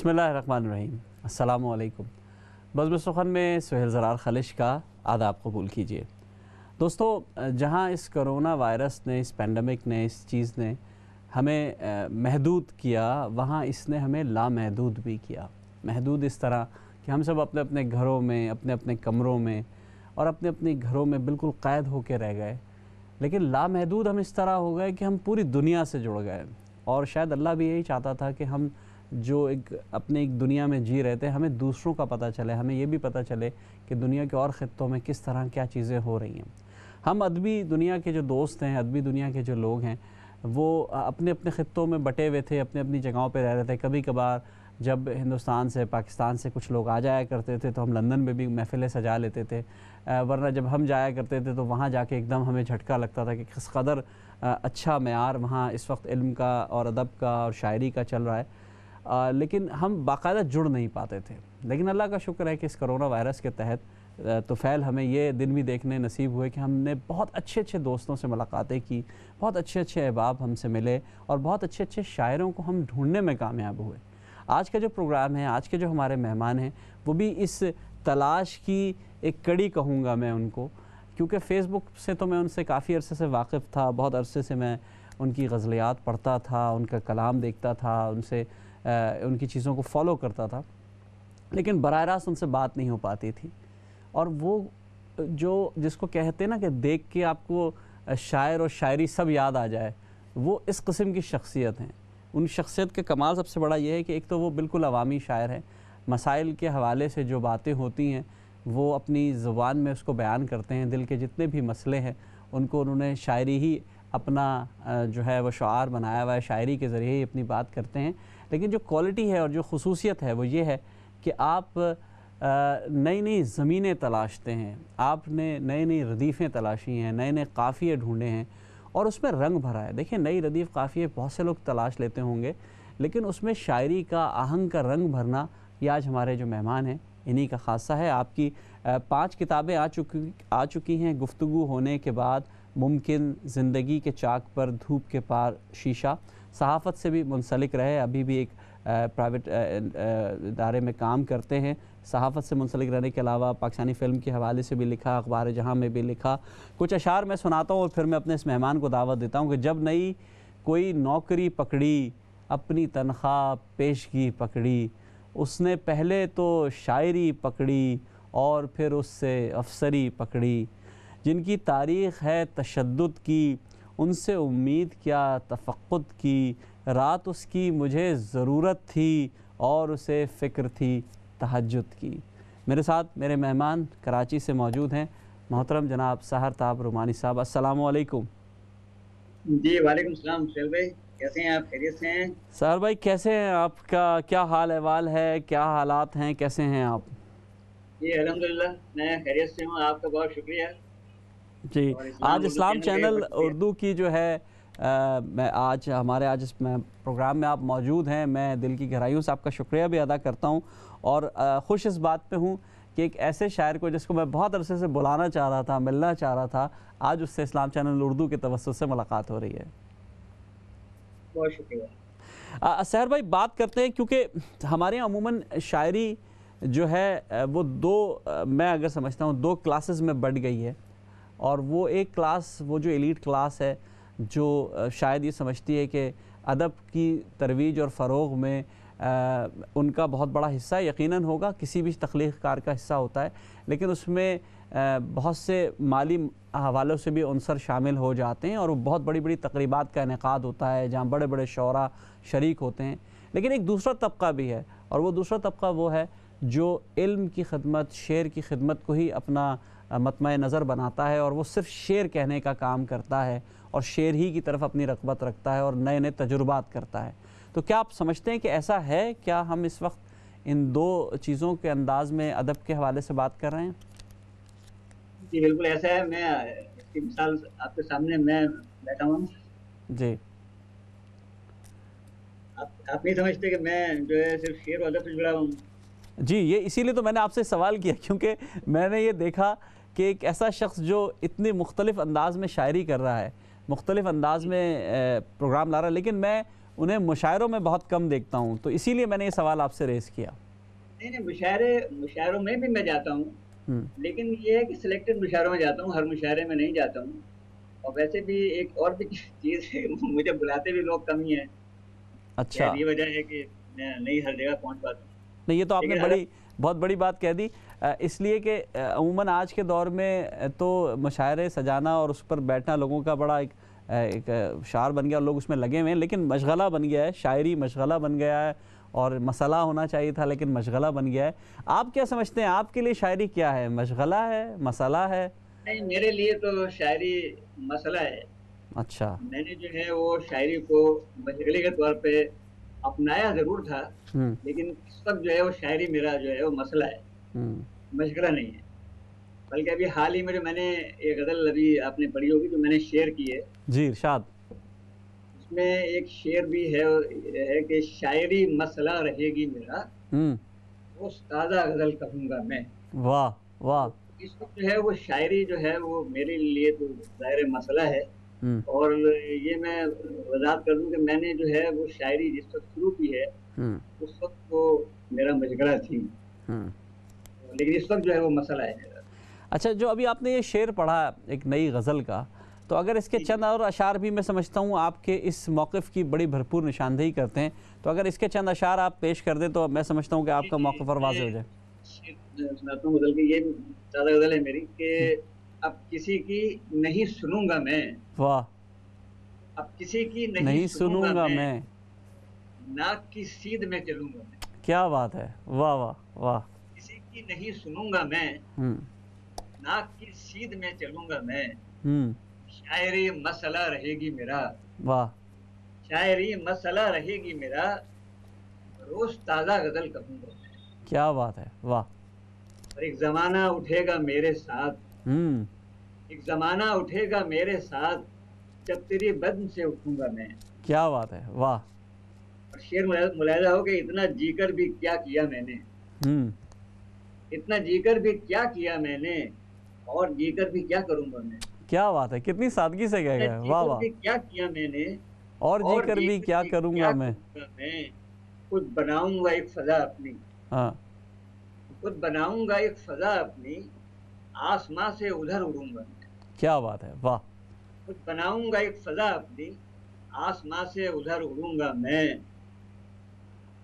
बिस्मिल्लाहिर्रहमानिर्रहीम। अस्सलामु अलैकुम। बज़्म सुख़न में सुहेल ज़रार ख़लिश का आदाब कबूल कीजिए। दोस्तों, जहाँ इस कोरोना वायरस ने, इस पेंडेमिक ने, इस चीज़ ने हमें महदूद किया, वहाँ इसने हमें लामहदूद भी किया। महदूद इस तरह कि हम सब अपने अपने घरों में, अपने अपने कमरों में और अपने अपने घरों में बिल्कुल क़ैद होकर रह गए। लेकिन लामहदूद हम इस तरह हो गए कि हम पूरी दुनिया से जुड़ गए। और शायद अल्लाह भी यही चाहता था कि हम जो अपने एक दुनिया में जी रहे थे, हमें दूसरों का पता चले, हमें ये भी पता चले कि दुनिया के और ख़ित्तों में किस तरह क्या चीज़ें हो रही हैं। हम अदबी दुनिया के जो दोस्त हैं, अदबी दुनिया के जो लोग हैं, वो अपने अपने ख़ित्तों में बटे हुए थे, अपनी अपनी जगहों पे रह रहे थे। कभी कभार जब हिंदुस्तान से, पाकिस्तान से कुछ लोग आ जाया करते थे तो हम लंदन में भी महफ़िलें सजा लेते थे, वरना जब हम जाया करते थे तो वहाँ जाके एकदम हमें झटका लगता था कि किस कदर अच्छा मेयार वहाँ इस वक्त इल्म का और अदब का और शायरी का चल रहा है। लेकिन हम बाकायदा जुड़ नहीं पाते थे। लेकिन अल्लाह का शुक्र है कि इस कोरोना वायरस के तहत तुफ़ैल हमें ये दिन भी देखने नसीब हुए कि हमने बहुत अच्छे अच्छे दोस्तों से मुलाकातें की, बहुत अच्छे अच्छे अहबाब हमसे मिले और बहुत अच्छे अच्छे शायरों को हम ढूंढने में कामयाब हुए। आज का जो प्रोग्राम है, आज के जो हमारे मेहमान हैं, वो भी इस तलाश की एक कड़ी कहूँगा मैं उनको, क्योंकि फ़ेसबुक से तो मैं उनसे काफ़ी अरसे से वाकिफ़ था। बहुत अरसे से मैं उनकी गज़लियात पढ़ता था, उनका कलाम देखता था, उनसे उनकी चीज़ों को फ़ॉलो करता था, लेकिन बराह रास्त उनसे बात नहीं हो पाती थी। और वो जो जिसको कहते हैं ना कि देख के आपको शायर और शायरी सब याद आ जाए, वो इस किस्म की शख्सियत हैं। उन शख्सियत के कमाल सबसे बड़ा ये है कि एक तो वो बिल्कुल अवामी शायर हैं, मसाइल के हवाले से जो बातें होती हैं वो अपनी ज़ुबान में उसको बयान करते हैं। दिल के जितने भी मसले हैं उनको उन्होंने शायरी ही अपना जो है वो शुआर बनाया हुआ है, शायरी के ज़रिए ही अपनी बात करते हैं। लेकिन जो क्वालिटी है और जो खुसूसियत है वो ये है कि आप नई नई ज़मीनें तलाशते हैं, आपने नई नई रदीफ़ें तलाशी हैं, नए नए काफ़िए ढूँढे हैं और उसमें रंग भरा है। देखिए, नई रदीफ़ काफ़िए बहुत से लोग तलाश लेते होंगे, लेकिन उसमें शायरी का, आहंग का रंग भरना, ये आज हमारे जो मेहमान हैं इन्हीं का ख़ासा है। आपकी 5 किताबें आ चुकी हैं। गुफ्तगू होने के बाद, मुमकिन, ज़िंदगी के चाक पर, धूप के पार, शीशा। सहाफ़त से भी मुंसलिक रहे, अभी भी एक प्राइवेट इदारे में काम करते हैं। सहाफ़त से मुंसलिक रहने के अलावा पाकिस्तानी फ़िल्म के हवाले से भी लिखा, अखबार जहाँ में भी लिखा। कुछ अशार मैं सुनाता हूँ और फिर मैं अपने इस मेहमान को दावत देता हूँ कि जब नई कोई नौकरी पकड़ी, अपनी तनख्वाह पेशगी पकड़ी, उसने पहले तो शायरी पकड़ी और फिर उससे अफसरी पकड़ी। जिनकी तारीख़ है तशद्दुद की, उनसे उम्मीद क्या तफ़क्कुद की। रात उसकी मुझे ज़रूरत थी और उसे फ़िक्र थी तहज्जुद की। मेरे साथ मेरे मेहमान कराची से मौजूद हैं, मोहतरम जनाब सहर ताब रुमानी साहब। अस्सलामु अलैकुम। जी, वालेकुम सलाम। सुहेल भाई, कैसे हैं आप? खैरियत से हैं? सहर भाई, कैसे हैं? आपका क्या हाल अहवाल है, क्या हालात हैं, कैसे हैं आप? जी, अल्हम्दुलिल्लाह मैं खैरियत से हूँ। आपका बहुत शुक्रिया। जी, और आज इस्लाम उर्दू इस्लाम चैनल का भी चैनल बहुत शुक्रिया। उर्दू की जो है मैं आज हमारे आज इस प्रोग्राम में आप मौजूद हैं, मैं दिल की गहराइयों से आपका शुक्रिया भी अदा करता हूं और खुश इस बात पे हूं कि एक ऐसे शायर को जिसको मैं बहुत अरसे से बुलाना चाह रहा था, मिलना चाह रहा था, आज उससे इस्लाम चैनल उर्दू के तवस्सुत से मुलाकात हो रही है। बहुत शुक्रिया। सहर भाई, बात करते हैं, क्योंकि हमारे यहाँ अमूमन शायरी जो है वो मैं अगर समझता हूँ 2 क्लासेस में बढ़ गई है। और वो एक क्लास, वो जो एलीट क्लास है, जो शायद ये समझती है कि अदब की तरवीज और फ़रोग़ में उनका बहुत बड़ा हिस्सा यकीनन होगा, किसी भी तख्लीक़कार का हिस्सा होता है, लेकिन उसमें बहुत से माली हवालों से भी अनसर शामिल हो जाते हैं और वो बहुत बड़ी बड़ी तक़रीबात का इनेक़ाद होता है जहाँ बड़े बड़े शोरा शरीक होते हैं। लेकिन एक दूसरा तबका भी है, और वो दूसरा तबका वो है जो इल्म की खिदमत, शेर की खिदमत को ही अपना मतमय नज़र बनाता है और वो सिर्फ़ शेर कहने का काम करता है और शेर ही की तरफ अपनी रग़बत रखता है और नए नए तजुर्बात करता है। तो क्या आप समझते हैं कि ऐसा है? क्या हम इस वक्त इन 2 चीज़ों के अंदाज़ में अदब के हवाले से बात कर रहे हैं? जी, बिल्कुल ऐसा है। मैं इसकी मिसाल आपके सामने मैं बैठा हूँ। जी। आप नहीं समझते कि मैं जो है सिर्फ़ शेर और अदब से जुड़ा हूँ? जी, ये इसीलिए तो मैंने आपसे सवाल किया, क्योंकि मैंने ये देखा कि एक ऐसा शख्स जो इतने मुख्तलिफ़ अंदाज़ में शायरी कर रहा है, मुख्तलिफ़ अंदाज़ में प्रोग्राम ला रहा है, लेकिन मैं उन्हें मुशायरों में बहुत कम देखता हूँ, तो इसीलिए मैंने ये सवाल आपसे रेज़ किया। नहीं नहीं, मुशायरों में भी मैं जाता हूँ, हुँ, लेकिन ये है कि सिलेक्टेड मुशायरों में जाता हूँ, हर मुशायरे में नहीं जाता हूँ। और वैसे भी एक और भी चीज़ है, मुझे बुलाते भी लोग कम ही हैं। अच्छा। शायद ये वजह है कि मैं नहीं हर जगह पहुँच पाता हूँ। नहीं, ये तो आपने लेकिन अगर बहुत बड़ी बात कह दी। इसलिए कि अमूमन आज के दौर में तो मुशायरे सजाना और उस पर बैठना लोगों का बड़ा एक शार बन गया और लोग उसमें लगे हुए हैं, लेकिन मशगला बन गया है, शायरी मशगला बन गया है और मसला होना चाहिए था लेकिन मशगला बन गया है। आप क्या समझते हैं, आपके लिए शायरी क्या है? मशगला है, मसला है? नहीं, मेरे लिए तो शायरी मसला है। अच्छा। मैंने जो है वो शायरी को मशगले के तौर पे अपनाया ज़रूर था, हुँ, लेकिन इस वक़्त जो है वो शायरी मेरा जो है वो मसला है, हुँ। मशगला नहीं है। बल्कि अभी हाल ही में जो मैंने एक गज़ल अभी आपने पढ़ी होगी जो मैंने शेयर की है, जी, इरशाद। उसमें एक शेर भी है कि शायरी मसला रहेगी मेरा, हुँ, रोज़ ताज़ा गज़ल कहूँगा मैं। वाह! वाह! तो इस वक़्त जो है वो शायरी जो है वो मेरे लिए तो ज़ाहिर मसला है। हुँ, और ये मैं वज़ाहत कर दूँ कि मैंने जो है वो शायरी जिस वक़्त शुरू की है, हुँ, उस वक़्त वो मेरा मशगला थी। हुँ। लेकिन इस वक़्त जो है वो मसला है मेरा। अच्छा, जो अभी आपने ये शेर पढ़ा एक नई गज़ल का, तो अगर इसके जी, जी। चंद और अशार भी मैं समझता हूँ आपके इस मौक़िफ़ की बड़ी भरपूर निशानदेही करते हैं, तो अगर इसके चंद अशार आप पेश कर दें तो मैं समझता हूँ कि जी, आपका जी। मौक़िफ़ और मैं वाज़ेह हो जाए। शेर सुनाता हूँ गज़ल की, ये ताज़ा गज़ल है मेरी कि हुँ, अब किसी की नहीं सुनूँगा मैं, वाह! अब किसी की नहीं नहीं सुनूँगा सुनूँगा मैं, मैं, नाक की सीध में चलूँगा मैं। क्या बात है! वाह, वाह, वाह! किसी की नहीं सुनूँगा मैं, हुँ, नाक की सीध में चलूँगा मैं, हुँ, शायरी मसला रहेगी मेरा, वाह! शायरी मसला रहेगी मेरा, रोज़ ताज़ा गज़ल कहूँगा मैं। क्या बात है! वाह! और एक ज़माना उठेगा मेरे साथ, हुँ, एक ज़माना उठेगा मेरे साथ, जब तेरी बज़्म से उठूँगा मैं। क्या बात है! वाह! और शेर मुलाहिज़ा हो कि इतना जीकर भी क्या किया मैंने, हुँ, इतना जीकर भी क्या किया मैंने, और जीकर भी क्या करूँगा मैं। क्या बात है! कितनी सादगी से कह इतना गए। वाह, जीकर वाह! भी क्या किया मैंने, और और जीकर भी जीकर क्या भी क्या करूँगा मैं। करूँगा मैं। खुद बनाऊँगा एक फ़ज़ा अपनी, हाँ, खुद बनाऊँगा एक फ़ज़ा अपनी, आसमां से उधर उड़ूँगा मैं। क्या बात है! वाह! खुद बनाऊँगा एक फ़ज़ा अपनी, आसमां से उधर उड़ूँगा मैं,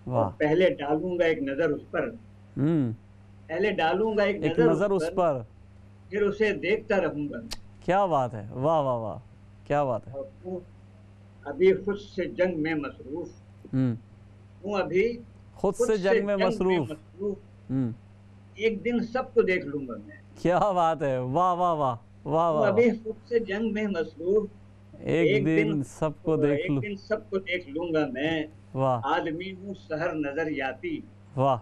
और वाह! पहले डालूँगा एक नज़र उस पर, हुँ, पहले डालूँगा एक एक नज़र उस नज़र उस पर, पर। फिर उसे देखता रहूँगा मैं। क्या बात है! वाह, वाह, वाह! क्या बात है! और हूँ अभी खुद से जंग में मसरूफ़, हुँ, हूँ अभी खुद खुद से से जंग में जंग में मसरूफ़। मसरूफ़, हुँ, एक दिन सबको देख लूँगा मैं। क्या बात है! वाह, वाह, वाह! वाह, हूँ वाह, वाह! अभी खुद से जंग में मसरूफ़, एक एक दिन दिन सबको देख एक लूँ। दिन सबको देख लूँगा मैं। वाह! आदमी हूँ सहर नज़रियाती, वाह!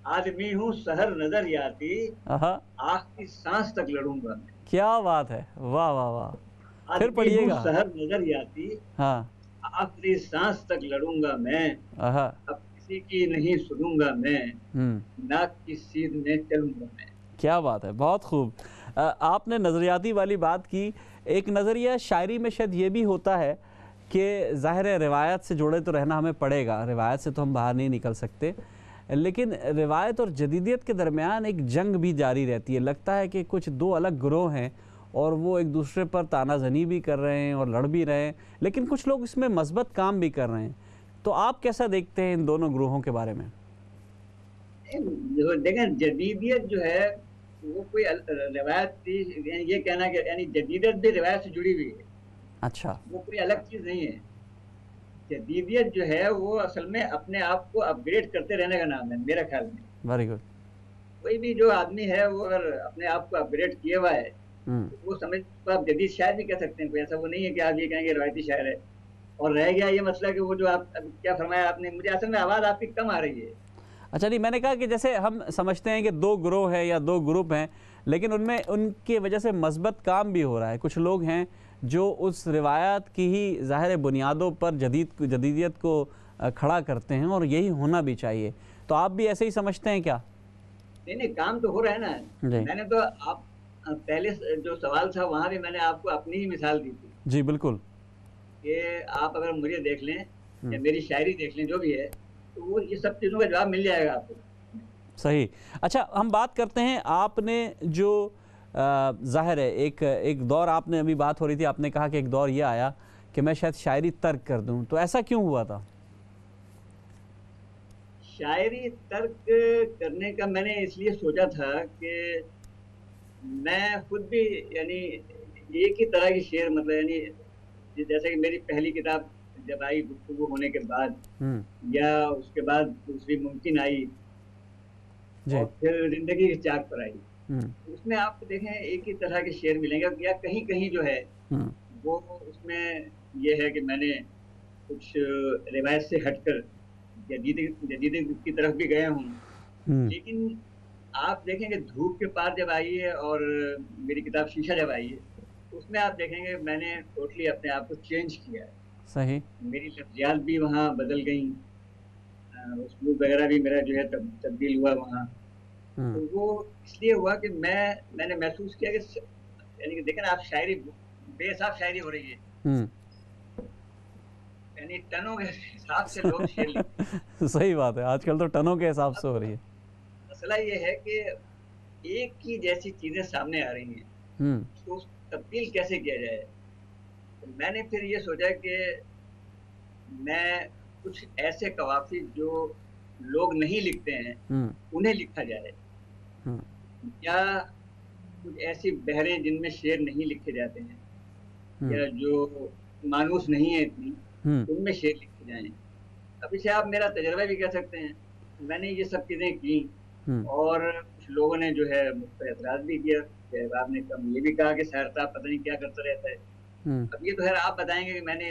आदमी हूँ सहर नज़रियाती, आहा! आखिरी साँस तक लड़ूँगा मैं। क्या बात है! वाह, वाह, वाह! फिर आदमी हूँ पढ़िएगा। सहर नज़रियाती, हाँ, आखिरी साँस तक लड़ूँगा मैं। आहा! अब किसी की नहीं सुनूँगा मैं, हुँ। नाक की सीध में चलूँगा मैं। क्या बात है! बहुत खूब। आपने नज़रियाती वाली बात की। एक नज़रिया शायरी में शायद ये भी होता है कि ज़ाहिर है रिवायत से जुड़े तो रहना हमें पड़ेगा, रिवायत से तो हम बाहर नहीं निकल सकते। लेकिन रिवायत और जदीदियत के दरमियान एक जंग भी जारी रहती है। लगता है कि कुछ 2 अलग गिरोह हैं और वो एक दूसरे पर तानाज़नी भी कर रहे हैं और लड़ भी रहे हैं, लेकिन कुछ लोग इसमें मस्बत काम भी कर रहे हैं। तो आप कैसा देखते हैं इन दोनों गिरोहों के बारे में? जो देखें जदीदियत जो है वो कोई रिवायत थी, ये कहना कि यानी जदीदियत भी रिवायत से जुड़ी हुई है, अच्छा, वो कोई अलग चीज़ नहीं है। जदीदियत जो है वो असल में अपने आप को अपग्रेड करते रहने का नाम है मेरे ख्याल में। Very good. कोई भी जो आदमी है वो अगर अपने आप को अपग्रेड किया हुआ है, हुँ, तो वो समझ तो आप जदीद शायर भी कह सकते हैं, कोई ऐसा वो नहीं है कि आप ये कहेंगे रवायती शायर है। और रह गया ये मसला कि वो जो आप अभी क्या फरमाया आपने, मुझे असल में आवाज़ आपकी कम आ रही है। अच्छा नहीं, मैंने कहा कि जैसे हम समझते हैं कि 2 गिरोह हैं या 2 ग्रुप हैं, लेकिन उनमें उनकी वजह से मस्बत काम भी हो रहा है। कुछ लोग हैं जो उस रिवायत की ही ज़ाहिर बुनियादों पर जदीदियत को खड़ा करते हैं और यही होना भी चाहिए। तो आप भी ऐसे ही समझते हैं क्या? नहीं, नहीं, काम तो हो रहा है ना। जी। मैंने तो आप पहले जो सवाल था वहाँ भी मैंने आपको अपनी ही मिसाल दी थी जी, बिल्कुल। कि आप अगर मुझे देख लें या मेरी शायरी देख लें, जो भी है, तो वो ये सब चीज़ों का जवाब मिल जाएगा आपको। सही। अच्छा, हम बात करते हैं आपने जो ज़ाहिर है एक एक दौर, आपने अभी बात हो रही थी, आपने कहा कि एक दौर ये आया कि मैं शायद शायरी तर्क कर दूं, तो ऐसा क्यों हुआ था? शायरी तर्क करने का मैंने इसलिए सोचा था कि मैं खुद भी, यानी एक ही तरह की शेर, मतलब यानी जैसे कि मेरी पहली किताब जब आई गुफ्तगू होने के बाद, हम्म। या उसके बाद दूसरी मुमकिन आई, जी। और फिर जिंदगी की चाक पर आई, हम्म। उसमें आप देखें एक ही तरह के शेर मिलेंगे, या कहीं कहीं जो है हम्म। वो उसमें ये है कि मैंने कुछ रिवायत से हटकर जदीद जदीद की तरफ भी गया हूँ। हम्म। लेकिन आप देखेंगे धूप के पार जब आई है, और मेरी किताब शीशा जब आई है, तो उसमें आप देखेंगे मैंने टोटली अपने आप को चेंज किया है। सही। मेरी लफ्जियात भी वहाँ बदल गई, उसलूब वगैरह भी मेरा जो है तब्दील हुआ वहाँ। हम्म। तो वो इसलिए हुआ कि मैंने महसूस किया कि, यानी कि देखें ना आप, शायरी बेहिसाब शायरी हो रही है, हम्म। यानी टनों के हिसाब से लोग शेर लिखते हैं। सही बात है, आजकल तो टनों के हिसाब से हो अब रही है। मसला ये है कि एक ही जैसी चीजें सामने आ रही हैं, हम्म। तो उसको तब्दील कैसे किया जाए। तो मैंने फिर ये सोचा कि मैं कुछ ऐसे कवाफी जो लोग नहीं लिखते हैं हम्म। उन्हें लिखा जाए, हम्म। या कुछ ऐसी बहरें जिनमें शेर नहीं लिखे जाते हैं, हम्म। या जो मानूस नहीं है इतनी, हम्म। उनमें शेर लिखे जाएं। अब इसे आप मेरा तजर्बा भी कह सकते हैं। मैंने ये सब चीज़ें की, हम्म। और कुछ लोगों ने जो है मुझ पर एतराज़ भी किया कि आपने कम ये भी कहा कि शायर साहब पता नहीं क्या करता रहता है। हम्म। अब ये तो खैर आप बताएंगे कि मैंने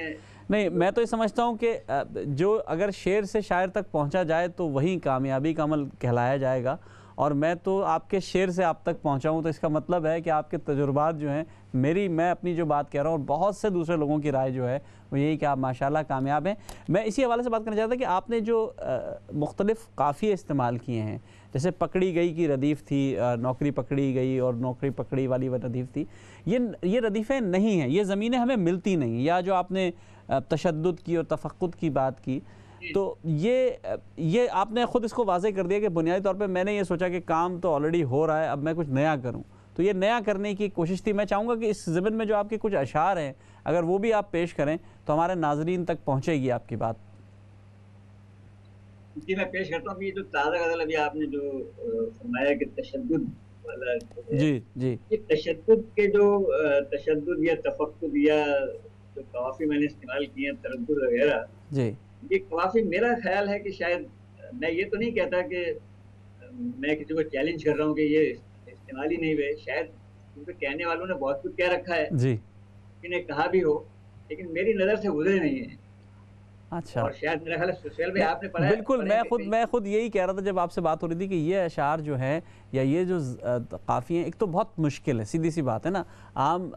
नहीं, जो, मैं तो ये समझता हूँ कि जो अगर शेर से शायर तक पहुँचा जाए तो वही कामयाबी का अमल कहलाया जाएगा, और मैं तो आपके शेर से आप तक पहुँचा हूँ, तो इसका मतलब है कि आपके तजुर्बात जो हैं, मैं अपनी जो बात कह रहा हूँ और बहुत से दूसरे लोगों की राय जो है वो यही कि आप माशाल्लाह कामयाब हैं। मैं इसी हवाले से बात करना चाहता था कि आपने जो मुख्तलिफ़ काफ़िए इस्तेमाल किए हैं, जैसे पकड़ी गई की रदीफ़ थी, नौकरी पकड़ी गई और नौकरी पकड़ी वाली वह रदीफ़ थी, ये रदीफ़ें नहीं हैं, ये ज़मीनें हमें मिलती नहीं। या जो आपने तशद्दुद की और तफ़क्कुद की बात की, तो ये आपने ख़ुद इसको वाज़ेह कर दिया कि बुनियादी तौर पे मैंने ये सोचा कि काम तो ऑलरेडी हो रहा है, अब मैं कुछ नया करूं, तो ये नया करने की कोशिश थी। मैं चाहूँगा कि इस ज़िम्न में जो आपके कुछ अशार हैं, अगर वो भी आप पेश करें तो हमारे नाज़रीन तक पहुँचेगी आपकी बात। जी मैं पेश करता हूँ। अभी जो ताज़ा गज़ल अभी आपने जो फरमाया कि तशद्दुद वाला जो है, जी। जी। ये तशद्दुद के जो तशद्दुद या तफक्कुद, या जो कवाफी मैंने इस्तेमाल किए हैं, तरद्दुद वगैरह, जी। ये काफ़ी, मेरा ख्याल है कि शायद, मैं ये तो नहीं कहता कि मैं किसी को चैलेंज कर रहा हूँ कि ये इस्तेमाल ही नहीं हुए, शायद क्योंकि कहने वालों ने बहुत कुछ कह रखा है, जी। इन्हें कहा भी हो, लेकिन मेरी नज़र से गुजरे नहीं है। अच्छा। और शायद मेरा ख्याल है सुहेल भाई आपने नहीं, बिल्कुल, पढ़े हैं कहीं? मैं खुद यही कह रहा था जब आपसे बात हो रही थी कि ये अशार जो हैं या ये जो काफ़ी हैं, एक तो बहुत मुश्किल है, सीधी सी बात है ना, आम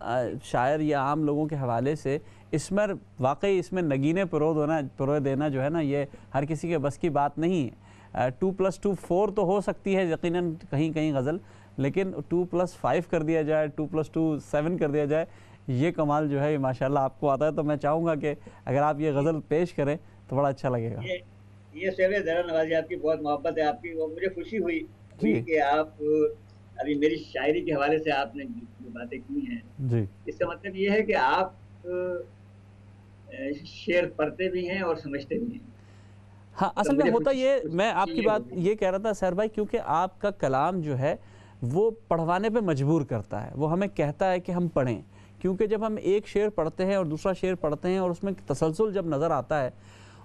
शायर या आम लोगों के हवाले से इसमें वाकई इसमें नगीने परो देना जो है ना, ये हर किसी के बस की बात नहीं है। 2+2 4 तो हो सकती है यकीनन कहीं कहीं गज़ल, लेकिन 2+5 कर दिया जाए, 2+2 7 कर दिया जाए, ये कमाल जो है ये माशाल्लाह आपको आता है। तो मैं चाहूँगा कि अगर आप ये गज़ल पेश करें तो बड़ा अच्छा लगेगा। ये सुहेल ज़रा नवाज़ी, आपकी बहुत मोहब्बत है आपकी, और मुझे खुशी हुई जी। कि आप अभी मेरी शायरी के हवाले से आपने जो बातें की हैं, जी। इसका मतलब ये है कि आप शेर पढ़ते भी हैं और समझते भी हैं। हाँ, तो असल में मुझे होता खुशी ये, मैं खुशी आपकी ये बात होगी। ये कह रहा था सैर भाई, क्योंकि आपका कलाम जो है वो पढ़वाने पे मजबूर करता है, वो हमें कहता है कि हम पढ़ें, क्योंकि जब हम एक शेर पढ़ते हैं और दूसरा शेर पढ़ते हैं और उसमें तसलसल जब नज़र आता है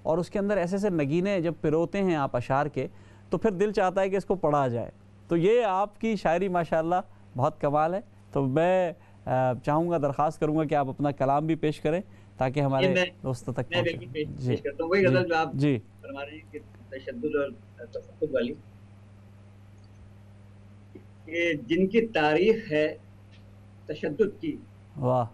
और उसके अंदर ऐसे ऐसे नगीने जब पिरोते हैं आप अशार के, तो फिर दिल चाहता है कि इसको पढ़ा जाए। तो ये आपकी शायरी माशाल्लाह बहुत कमाल है। तो मैं चाहूँगा, दरख्वास्त करूँगा कि आप अपना कलाम भी पेश करें ताकि ये हमारे दोस्तों तक मैं पहुँचे। बिल्कुल जी। पेश करता हूँ वही जी। गज़ल जो आप जी। फरमा रहे हैं कि तशद्दुद और तफक्कुर वाली, कि जिनकी तारीख है तशद्दुद की, वाह।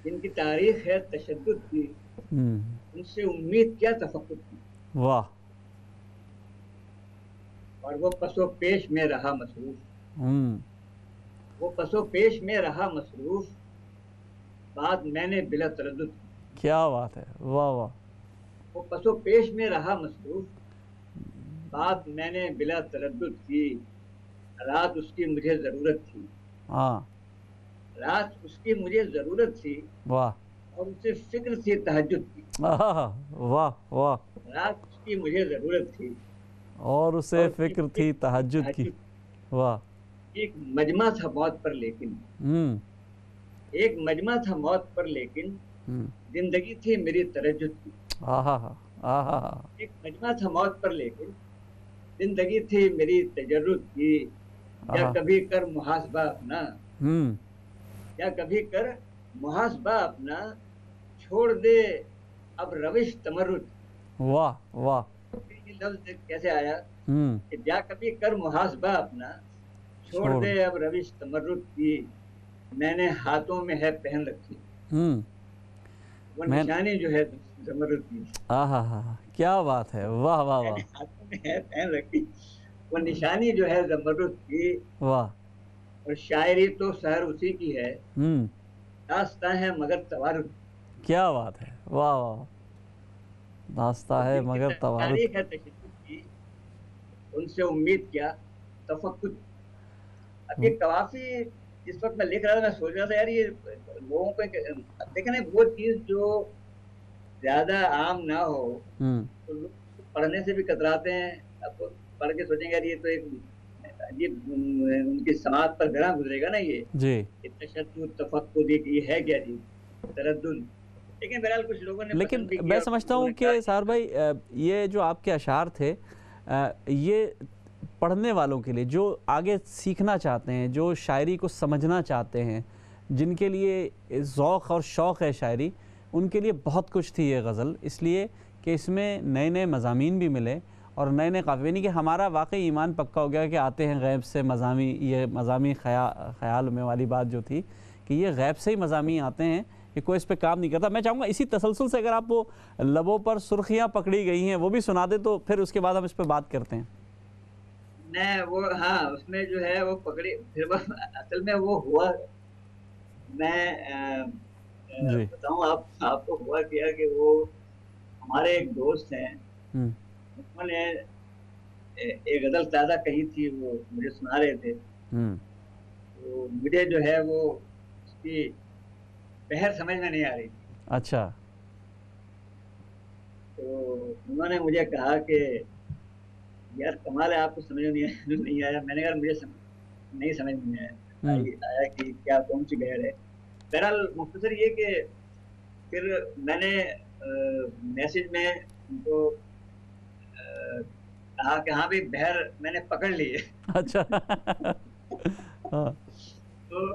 जिनकी तारीख है तशद्दुद की, हम्म। उनसे उम्मीद क्या तफक्कुर की। वाह। और वो पसो पेश में रहा मसरूफ, हम्म। वो पसो पेश में रहा मसरूफ, बात मैंने बिला तरद्दुद की। क्या बात है, वाह वाह। वो पसो पेश में रहा मसरूफ, बात मैंने बिला तरद्दुद की, रात उसकी मुझे जरूरत थी। हाँ। रात उसकी मुझे जरूरत थी वाह। और उसे फिक्र थी तहज्जुद की। आहा, वाह वाह। रात उसकी मुझे जरूरत थी और उसे और उसकी फिक्र थी फिक्र थी तहज्जुद की। तहज्जुद। वाह। एक मजमा था मौत पर लेकिन, हम्म। एक मजमा था मौत पर लेकिन, हम्म। जिंदगी थी मेरी तरज्जुद की। आहा, आहा। एक मजमा था मौत पर लेकिन, जिंदगी थी मेरी तजर्रुद की। या आहा। कभी कर मुहासबा अपना, हम्म। या कभी कर मुहासबा अपना, छोड़ दे अब रविश तमर्रुद। वाह वाह। फिर ये लफ्ज कैसे आया हम्म। कि या कभी कर मुहासबा अपना, छोड़ छोड़। दे अब रविश तमर्रुद की, मैंने हाथों में है पहन रखी हम्म। वो मैं। निशानी जो है जमर्रुद की। आहा हा, क्या बात है, वाह वाह मैंने वाह। हाथों में है पहन रखी वो निशानी जो है जमर्रुद की। वाह। और शायरी तो शहर उसी की है, हम्म। दास्तां है मगर तवारुद। क्या बात है, वाह वाह। नाश्ता और है जिनकी मगर तवारुद। तारीख है तशद्दुद की, उनसे उम्मीद क्या तफक्कुर। अब ये काफी, इस वक्त मैं लिख रहा था, मैं सोच रहा था यार ये लोगों को देखे ना, वो चीज जो ज्यादा आम ना हो हम्म। तो लोग पढ़ने से भी कतराते हैं। अब वो पढ़ के सोचेंगे यार ये तो एक अजीब उनकी समाज पर ग्रह गुजरेगा ना ये जी। तशद्दुद तफक्कुर, ये है क्या चीज, तरद्दुद। लेकिन बहरहाल कुछ लोगों ने लेकिन पसंद भी मैं किया और कुछ समझता लोगों हूँ ने कहा कि कि सार भाई, ये जो आपके अशार थे, ये पढ़ने वालों के लिए, जो आगे सीखना चाहते हैं, जो शायरी को समझना चाहते हैं, जिनके लिए ज़ौक़ और शौक़ है शायरी, उनके लिए बहुत कुछ थी ये गज़ल, इसलिए कि इसमें नए नए मज़ामीन भी मिले और नए नए काफ़ी, यानी कि हमारा वाकई ईमान पक्का हो गया कि आते हैं गैब से मज़ामी, ये मज़ामी ख़याल में वाली बात जो थी कि ये गैब से ही मज़ामी आते हैं, कि कोई इस पे काम नहीं करता। मैं चाहूँगा इसी तसलसल से अगर आप वो लबों पर सुर्खियाँ पकड़ी गई हैं वो भी सुना दें, तो फिर उसके बाद हम इस पे बात करते हैं। मैं वो, हाँ उसमें जो है वो पकड़ी, फिर वो असल में वो हुआ, मैं जी। बताऊं आपको हुआ क्या कि वो हमारे एक दोस्त हैं, हम्म। उन्होंने एक गजल ताजा कही थी, वो मुझे सुना रहे थे। हम्म। तो मुझे जो है वो उसकी बहर समझ में नहीं आ रही थी। अच्छा। तो उन्होंने मुझे कहा कि यार कमाल है, आपको समझ में नहीं आया। मैंने कहा मुझे नहीं समझ में हम्म। आया कि क्या कौन सी बहर है। बहरहाल मुख्तसर ये कि फिर मैंने मैसेज में उनको कहा कि हाँ भाई बहर मैंने पकड़ ली है। अच्छा। हाँ। तो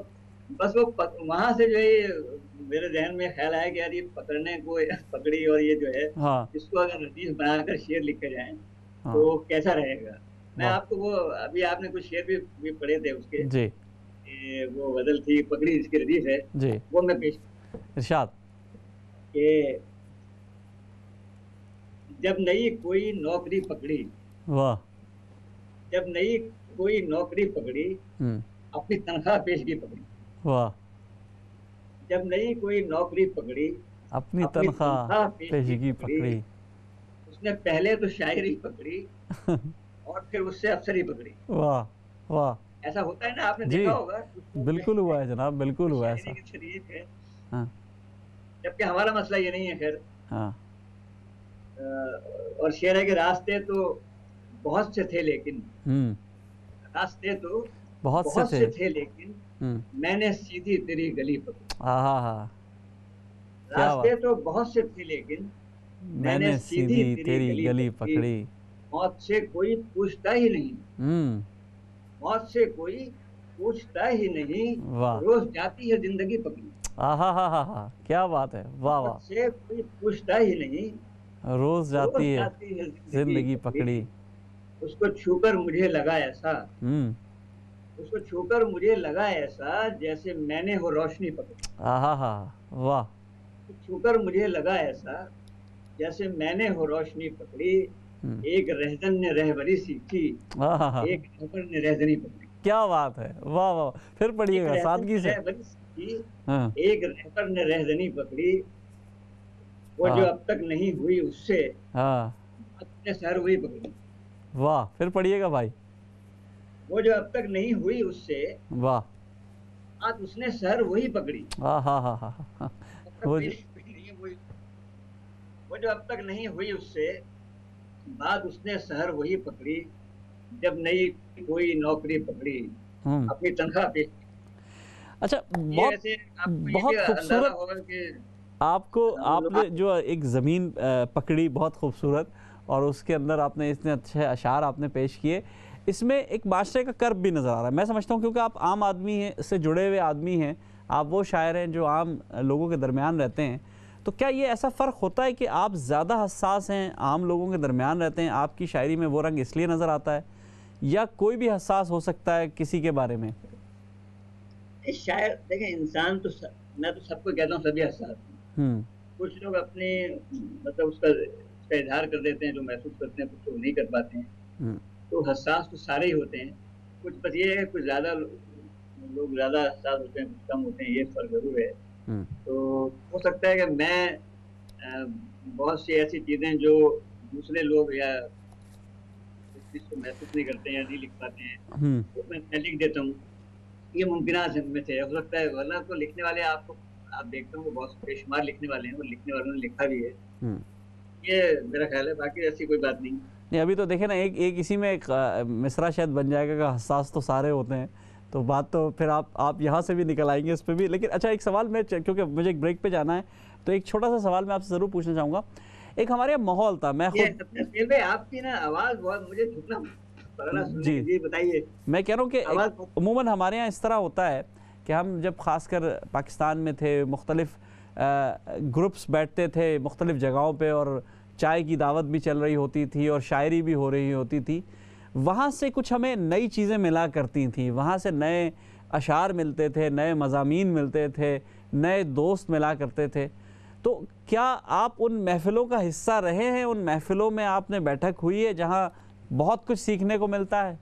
बस वो वहां से जो है मेरे जहन में ख्याल आया कि यार ये पकड़ने को पकड़ी, और ये जो है हाँ। इसको अगर रदीफ बनाकर शेर लिखे जाए हाँ। तो कैसा रहेगा। मैं वाह। आपको वो, अभी आपने कुछ शेर भी पढ़े थे उसके, जी। वो गजल थी पकड़ी जिसकी रदीफ है, जी। वो मैं पेश इरशाद। कि जब नई कोई नौकरी पकड़ी, वाह। जब नई कोई नौकरी पकड़ी, हम्म। अपनी तनख्वाह पेश की पकड़ी। वाह। जब नई कोई नौकरी पकड़ी, अपनी अपनी तनख्वाह तनख्वाह पेश की पेशगी पकड़ी। पकड़ी। उसने पहले तो शायरी पकड़ी और फिर उससे अफसरी पकड़ी। वाह वाह। ऐसा होता है ना, आपने जी, देखा होगा कुछ लोग बिल्कुल हुआ है जनाब, बिल्कुल तो हुआ है शायरी ऐसा। की शरीफ है, हाँ। जबकि हमारा मसला ये नहीं है। खैर, हाँ। और शेर है कि रास्ते तो बहुत से थे लेकिन, हम्म। रास्ते तो बहुत से बहुत थे। से थे लेकिन, हम्म। मैंने सीधी तेरी गली पकड़ी। आहा हा, क्या रास्ते बात। तो बहुत से थे लेकिन, मैंने मैंने सीधी सीधी तेरी तेरी गली गली पकड़ी। पकड़ी। मौत से कोई पूछता ही नहीं, हम्म। मौत से कोई पूछता ही नहीं, वाह। रोज जाती है जिंदगी पकड़ी। आहा हा, क्या बात है, वाह मौत वाह। से कोई पूछता ही नहीं, रोज रोज जाती है जाती है जिंदगी जिंदगी पकड़ी। पकड़ी। उसको छूकर मुझे लगा ऐसा, हम्म। उसको छूकर मुझे लगा ऐसा, जैसे मैंने हो रोशनी पकड़ी। आहा हा, वाह। छूकर मुझे लगा ऐसा, जैसे मैंने हो रोशनी पकड़ी। हम्म। एक रहजन ने रहबरी सीखी, आहा हा, एक रहबर ने रहजनी पकड़ी। क्या बात है, वाह वाह। फिर एक पढ़िएगा रहजन सादगी ने से। रहबरी सीखी, हाँ। एक रहबर ने रहजनी पकड़ी। वो जो हाँ अब तक नहीं हुई उससे हाँ। अपने शहर वही पकड़ी। वाह, फिर पढ़िएगा भाई। वो जो अब तक नहीं हुई उससे वाह। आज उसने शहर वही पकड़ी। हाँ हाँ हाँ हाँ हाँ। मतलब वो पहले हुई नहीं हुई, वो जो अब तक नहीं हुई उससे बाद उसने शहर वही पकड़ी। जब नई कोई नौकरी पकड़ी हम्म। अपनी तनख्वाह पे। अच्छा, ये बहुत वैसे आपको ये भी बहुत अंदाजा खूबसूरत। होगा कि आपको लोग। आपने जो एक ज़मीन पकड़ी, बहुत खूबसूरत, और उसके अंदर आपने इतने अच्छे अशार आपने पेश किए। इसमें एक माशरे का कर्ब भी नज़र आ रहा है, मैं समझता हूँ, क्योंकि आप आम आदमी हैं, से जुड़े हुए आदमी हैं। आप वो शायर हैं जो आम लोगों के दरमियान रहते हैं। तो क्या ये ऐसा फ़र्क होता है कि आप ज़्यादा हसास हैं, आम लोगों के दरमियान रहते हैं, आपकी शायरी में वो रंग इसलिए नज़र आता है, या कोई भी हसास हो सकता है किसी के बारे में? शायद देखें इंसान तो मैं तो सबको कहता हूँ सभी हसास हैं। हम्म। कुछ लोग अपने मतलब उसका इजहार कर देते हैं जो महसूस करते हैं, कुछ लोग नहीं कर पाते हैं। हम्म। तो हसास तो सारे ही होते हैं। कुछ बस ये है कुछ ज्यादा लोग ज्यादा हसास होते हैं, कुछ कम होते हैं, ये फर्क जरूर है। हम्म। तो हो सकता है कि मैं बहुत सी ऐसी चीजें जो दूसरे लोग या उस चीज को महसूस नहीं करते हैं या नहीं लिख पाते हैं, हम्म। वो मैं लिख देता हूँ। ये मुमकिनात है में से हो सकता है, वरना तो लिखने वाले आपको आप देखते हो बहुत बेशुमार लिखने वाले हैं और लिखने वालों ने लिखा भी है। हम्म। ये मेरा ख्याल है, बाकी ऐसी कोई बात नहीं। नहीं, अभी तो देखे ना, एक एक इसी में एक मिसरा शायद बन जाएगा कि हसास तो सारे होते हैं। तो बात तो फिर आप यहाँ से भी निकल आएंगे इस पे भी। लेकिन अच्छा, एक सवाल मैं, क्योंकि मुझे एक ब्रेक पे जाना है, तो एक छोटा सा सवाल मैं आपसे ज़रूर पूछना चाहूँगा। एक हमारे यहाँ माहौल था, मैं ये खुद। तस्वीर में आपकी ना आवाज बहुत मुझे झुकना पड़ रहा सुनने जी, की। जी बताइए। मैं कह रहा हूँ कि आवाज बहुत। अमूमन हमारे यहाँ इस तरह होता है कि हम जब ख़ासकर पाकिस्तान में थे, मुख्तलिफ़ ग्रुप्स बैठते थे मुख्तलिफ़ जगहों पे, और चाय की दावत भी चल रही होती थी और शायरी भी हो रही होती थी। वहाँ से कुछ हमें नई चीज़ें मिला करती थी, वहाँ से नए अशार मिलते थे, नए मज़ामीन मिलते थे, नए दोस्त मिला करते थे। तो क्या आप उन महफ़िलों का हिस्सा रहे हैं? उन महफ़िलों में आपने बैठक हुई है जहाँ बहुत कुछ सीखने को मिलता है?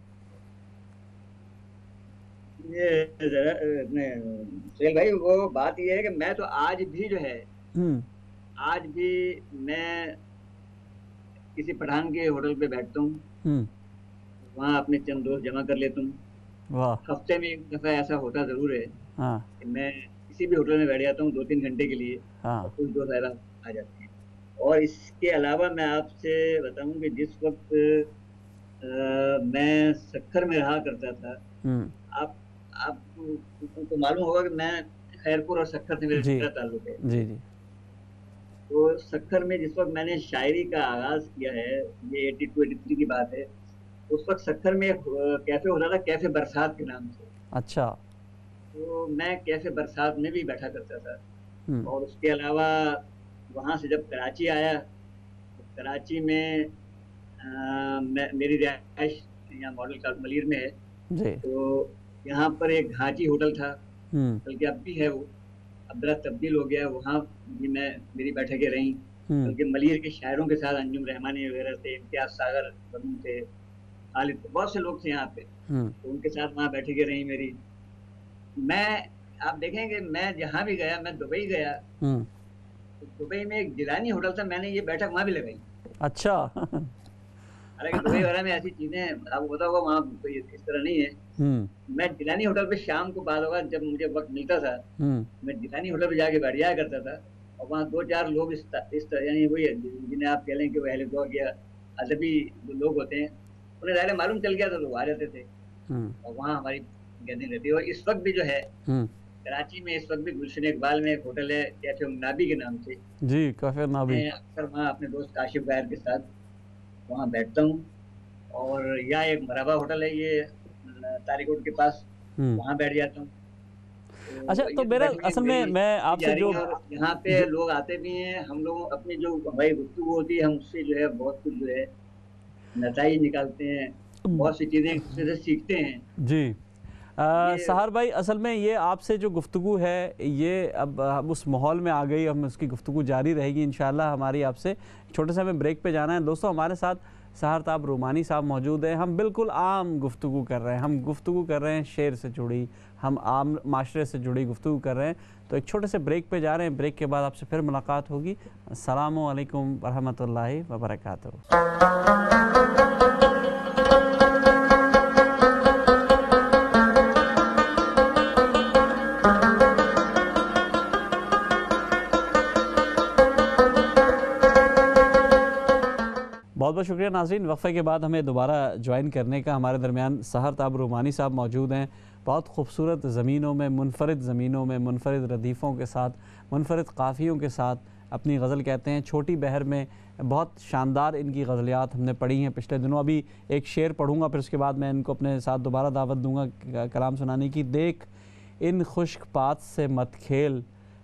ये जरा सुहेल भाई, वो बात ये है कि मैं तो आज भी जो है, हम्म। आज भी मैं किसी पठान के होटल पे बैठता हूँ, हम्म। वहाँ अपने चंद दोस्त जमा कर लेता हूँ। वाह। हफ्ते में एक दफा ऐसा होता जरूर है हाँ कि मैं किसी भी होटल में बैठ जाता हूँ 2-3 घंटे के लिए, और हाँ। कुछ दोस्त ऐसा आ जाते हैं। और इसके अलावा मैं आपसे बताऊं कि जिस वक्त मैं सक्खर में रहा करता था, हम्म। आप आपको मालूम होगा कि मैं खैरपुर और सक्खर से जी मेरा ताल्लुक है। जी जी। तो सक्खर में जिस वक्त मैंने शायरी का आगाज किया है, ये 82-83 की बात है, उस वक्त सक्खर में एक कैफे होता था, कैफे बरसात के नाम से। अच्छा। तो मैं कैफे बरसात में भी बैठा करता था। हम्म। और उसके अलावा वहाँ से जब कराची आया, तो कराची में मेरी रिहाइश यहाँ मॉडल टाउन मलिर में है। जी। तो यहाँ पर एक घाटी होटल था, हम्म। बल्कि अब भी है वो, अब जरा तब्दील हो गया है, वहाँ भी मेरी बैठकें रहीं। हम्म। बल्कि मलिर के शायरों के साथ अंजुम रहमानी वगैरह थे, इम्तियाज सागर बलून थे, खालिद थे, बहुत से लोग थे यहाँ पे। हम्म। तो उनके साथ वहाँ बैठकें रहीं मेरी। मैं आप देखेंगे मैं जहाँ भी गया, मैं दुबई गया हम्म। तो दुबई में एक जिलानी होटल था, मैंने ये बैठक वहाँ भी लगाई। अच्छा। हालांकि दुबई वगैरह में ऐसी चीजें आपको पता होगा, वहाँ कोई इस तरह नहीं है। हम्म। मैं जिलानी होटल पे शाम को बाद होगा जब मुझे वक्त मिलता था, हम्म। मैं जिलानी होटल पे जाके बैठ जाया करता था। और वहाँ 2-4 लोग इस तरह यानी वही है, जिन्हें आप कह लें कि वो अहले ज़ौक़ या अदबी जो लोग होते हैं, उन्हें ज़ाहिर मालूम चल गया तो लोग आ जाते थे। हम्म। और वहाँ हमारी गैदरिंग रहती है। और इस वक्त भी जो है हम्म। कराची में, इस वक्त भी गुलशन इकबाल में एक होटल है कैफे नाबी के नाम से। जी, काफे नाबी। मैं अक्सर वहाँ अपने दोस्त काशिफ गायर के साथ वहाँ बैठता हूँ। और यहाँ एक मराबा होटल है, ये तारिक रोड के पास, हम्म। वहाँ बैठ जाता हूँ। अच्छा, तो तो ये तो मेरा बैठकें असल मेरी में मैं की आपसे जा रही जो हैं, और यहाँ पे जो लोग आते भी हैं। हम लोग अपनी जो हमारी गुफ्तगू होती है, हम उससे जो है बहुत कुछ जो है नताइज निकालते हैं, बहुत सी चीज़ें एक दूसरे से सीखते हैं। जी, ये सहार भाई, असल में ये आपसे जो गुफ्तगू है ये अब हम उस माहौल में आ गई, हम उसकी गुफ्तगू जारी रहेगी इंशाल्लाह हमारी आपसे। छोटे से हमें ब्रेक पे जाना है। दोस्तों, हमारे साथ सहार ताब रूमानी साहब मौजूद हैं। हम बिल्कुल आम गुफ्तगू कर रहे हैं, हम गुफ्तगू कर रहे हैं शेर से जुड़ी, हम आम माशरे से जुड़ी गुफ्तगू कर रहे हैं। तो एक छोटे से ब्रेक पे जा रहे हैं, ब्रेक के बाद आपसे फिर मुलाकात होगी। अस्सलामु अलैकुम वरहमतुल्लाहि वबरकातुहू। बहुत बहुत शुक्रिया नाज़रीन, वक्फ़े के बाद हमें दोबारा ज्वाइन करने का। हमारे दरमियान सहार ताब रूमानी साहब मौजूद हैं। बहुत खूबसूरत ज़मीनों में, मुनफरिद ज़मीनों में, मुनफरिद रदीफ़ों के साथ, मुनफरिद काफ़ियों के साथ अपनी गज़ल कहते हैं। छोटी बहर में बहुत शानदार इनकी गज़लियात हमने पढ़ी हैं पिछले दिनों। अभी एक शेर पढ़ूँगा, फिर उसके बाद मैं इनको अपने साथ दोबारा दावत दूँगा कलाम सुनाने की। देख इन खुश्क पात से मत खेल,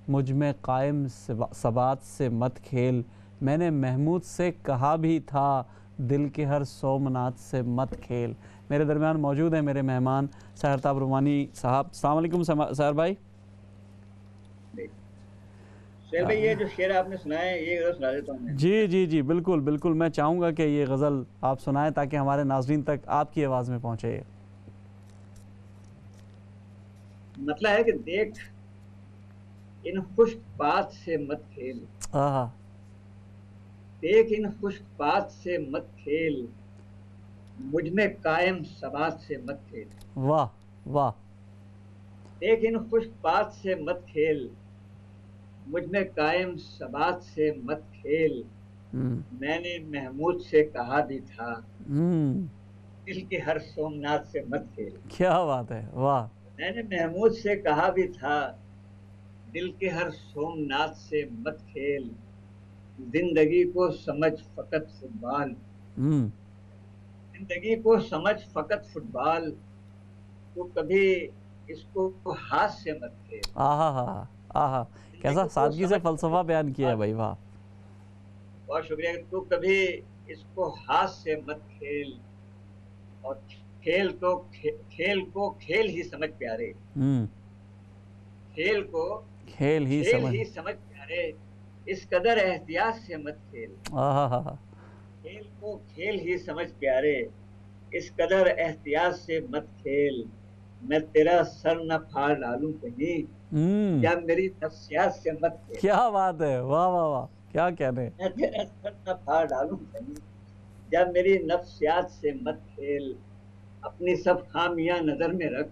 मुझ में कायम सबात से मत खेल। मैंने महमूद से कहा भी था, दिल के हर सोमनाथ से मत खेल। मेरे दरमियान मौजूद हैं मेरे मेहमान सहार ताब रूमानी साहब। अस्सलाम वालेकुम सहार भाई। सुहेल भाई, ये जो शेर आपने सुनाया है ये गज़ल सुना देता हूँ मैं। जी जी जी, बिल्कुल बिल्कुल, मैं चाहूँगा कि ये गज़ल आप सुनाएं ताकि हमारे नाज़रीन तक आपकी आवाज़ में पहुँचे। मतलब है कि देख इन खुश्क पात से मत खेल, आहा, देख इन खुश्क पात से मत खेल, मुझ में कायम सबात से मत खेल। वाह वाह। देख इन खुश्क पात से मत खेल, मुझ में कायम सबात से मत खेल। मैंने महमूद से कहा भी था, दिल के हर सोमनाथ से मत खेल। क्या बात है, वाह। मैंने महमूद से कहा भी था, दिल के हर सोमनाथ से मत खेल। जिंदगी को समझ फकत फुटबॉल, जिंदगी को समझ फकत फुटबॉल, तो कभी इसको हाथ से मत खेल। आहा हा आहा, कैसा सादगी से फलसफा बयान किया है भाई, वाह। बहुत शुक्रिया। तू कभी इसको हाथ से मत खेल, और खेल को खेल ही समझ प्यारे। खेल को खेल ही समझ प्यारे, इस कदर एहतियात से मत खेल। खेल को खेल ही समझ प्यारे, इस कदर एहतियात से मत खेल। मैं तेरा सर न फाड़ डालूं कहीं, या मेरी नफ्सियात से मत खेल। क्या बात है, वाह वाह वाह, क्या कहने। मैं तेरा सर न फाड़ डालूं कहीं, या मेरी नफ्सियात से मत खेल। अपनी सब खामियां नजर में रख,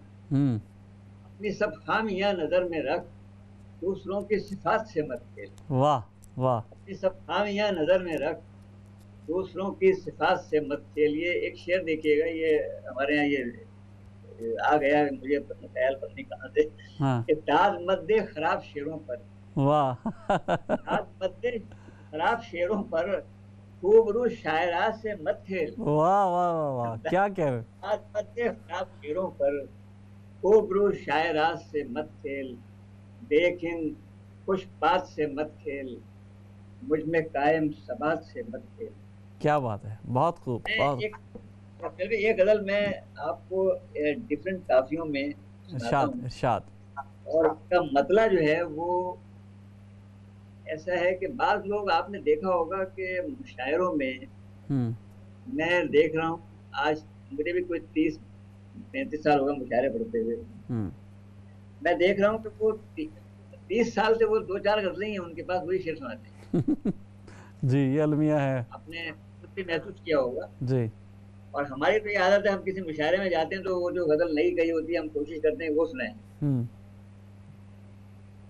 अपनी सब खामियां नजर में रख, दूसरों की सिफात से मत खेल। वाह वाह। अपनी सब खामियां नजर में रख, दूसरों की सिफात से मत खेल। ये एक शेर देखिएगा, ये हमारे यहाँ ये आ गया, मुझे ख्याल पता नहीं कहाँ से। हाँ। कि दाद मत दे खराब शेरों पर, वाह। दाद मत दे खराब शेरों पर, खूबरू शायरा से मत खेल। वाह वाह वाह वाह, क्या कह रहे। दाद मत दे खराब शेरों पर, खूबरू शायरा से मत खेल। देख इन खुश बात से मत खेल, मुझ में कायम सबात से मत खेल। क्या बात है, बहुत खूब। एक गजल मैं आपको डिफरेंट काफियों में इरशाद इरशाद। और इसका मतलब जो है वो ऐसा है कि बाज़ लोग आपने देखा होगा कि मुशायरों में, मैं देख रहा हूँ आज, मुझे भी कोई 30-35 साल होगा मुशायरे पढ़ते हुए। मैं देख रहा हूँ कि वो 30 साल से वो 2-4 गजलें हैं उनके पास, वही शेर सुनाते हैं। जी, ये अलमिया है, आपने खुद भी महसूस किया होगा जी। और हमारी तो ये आदत है, हम किसी मुशायरे में जाते हैं तो वो जो गजल नहीं कही होती है हम कोशिश करते हैं वो सुनाएं।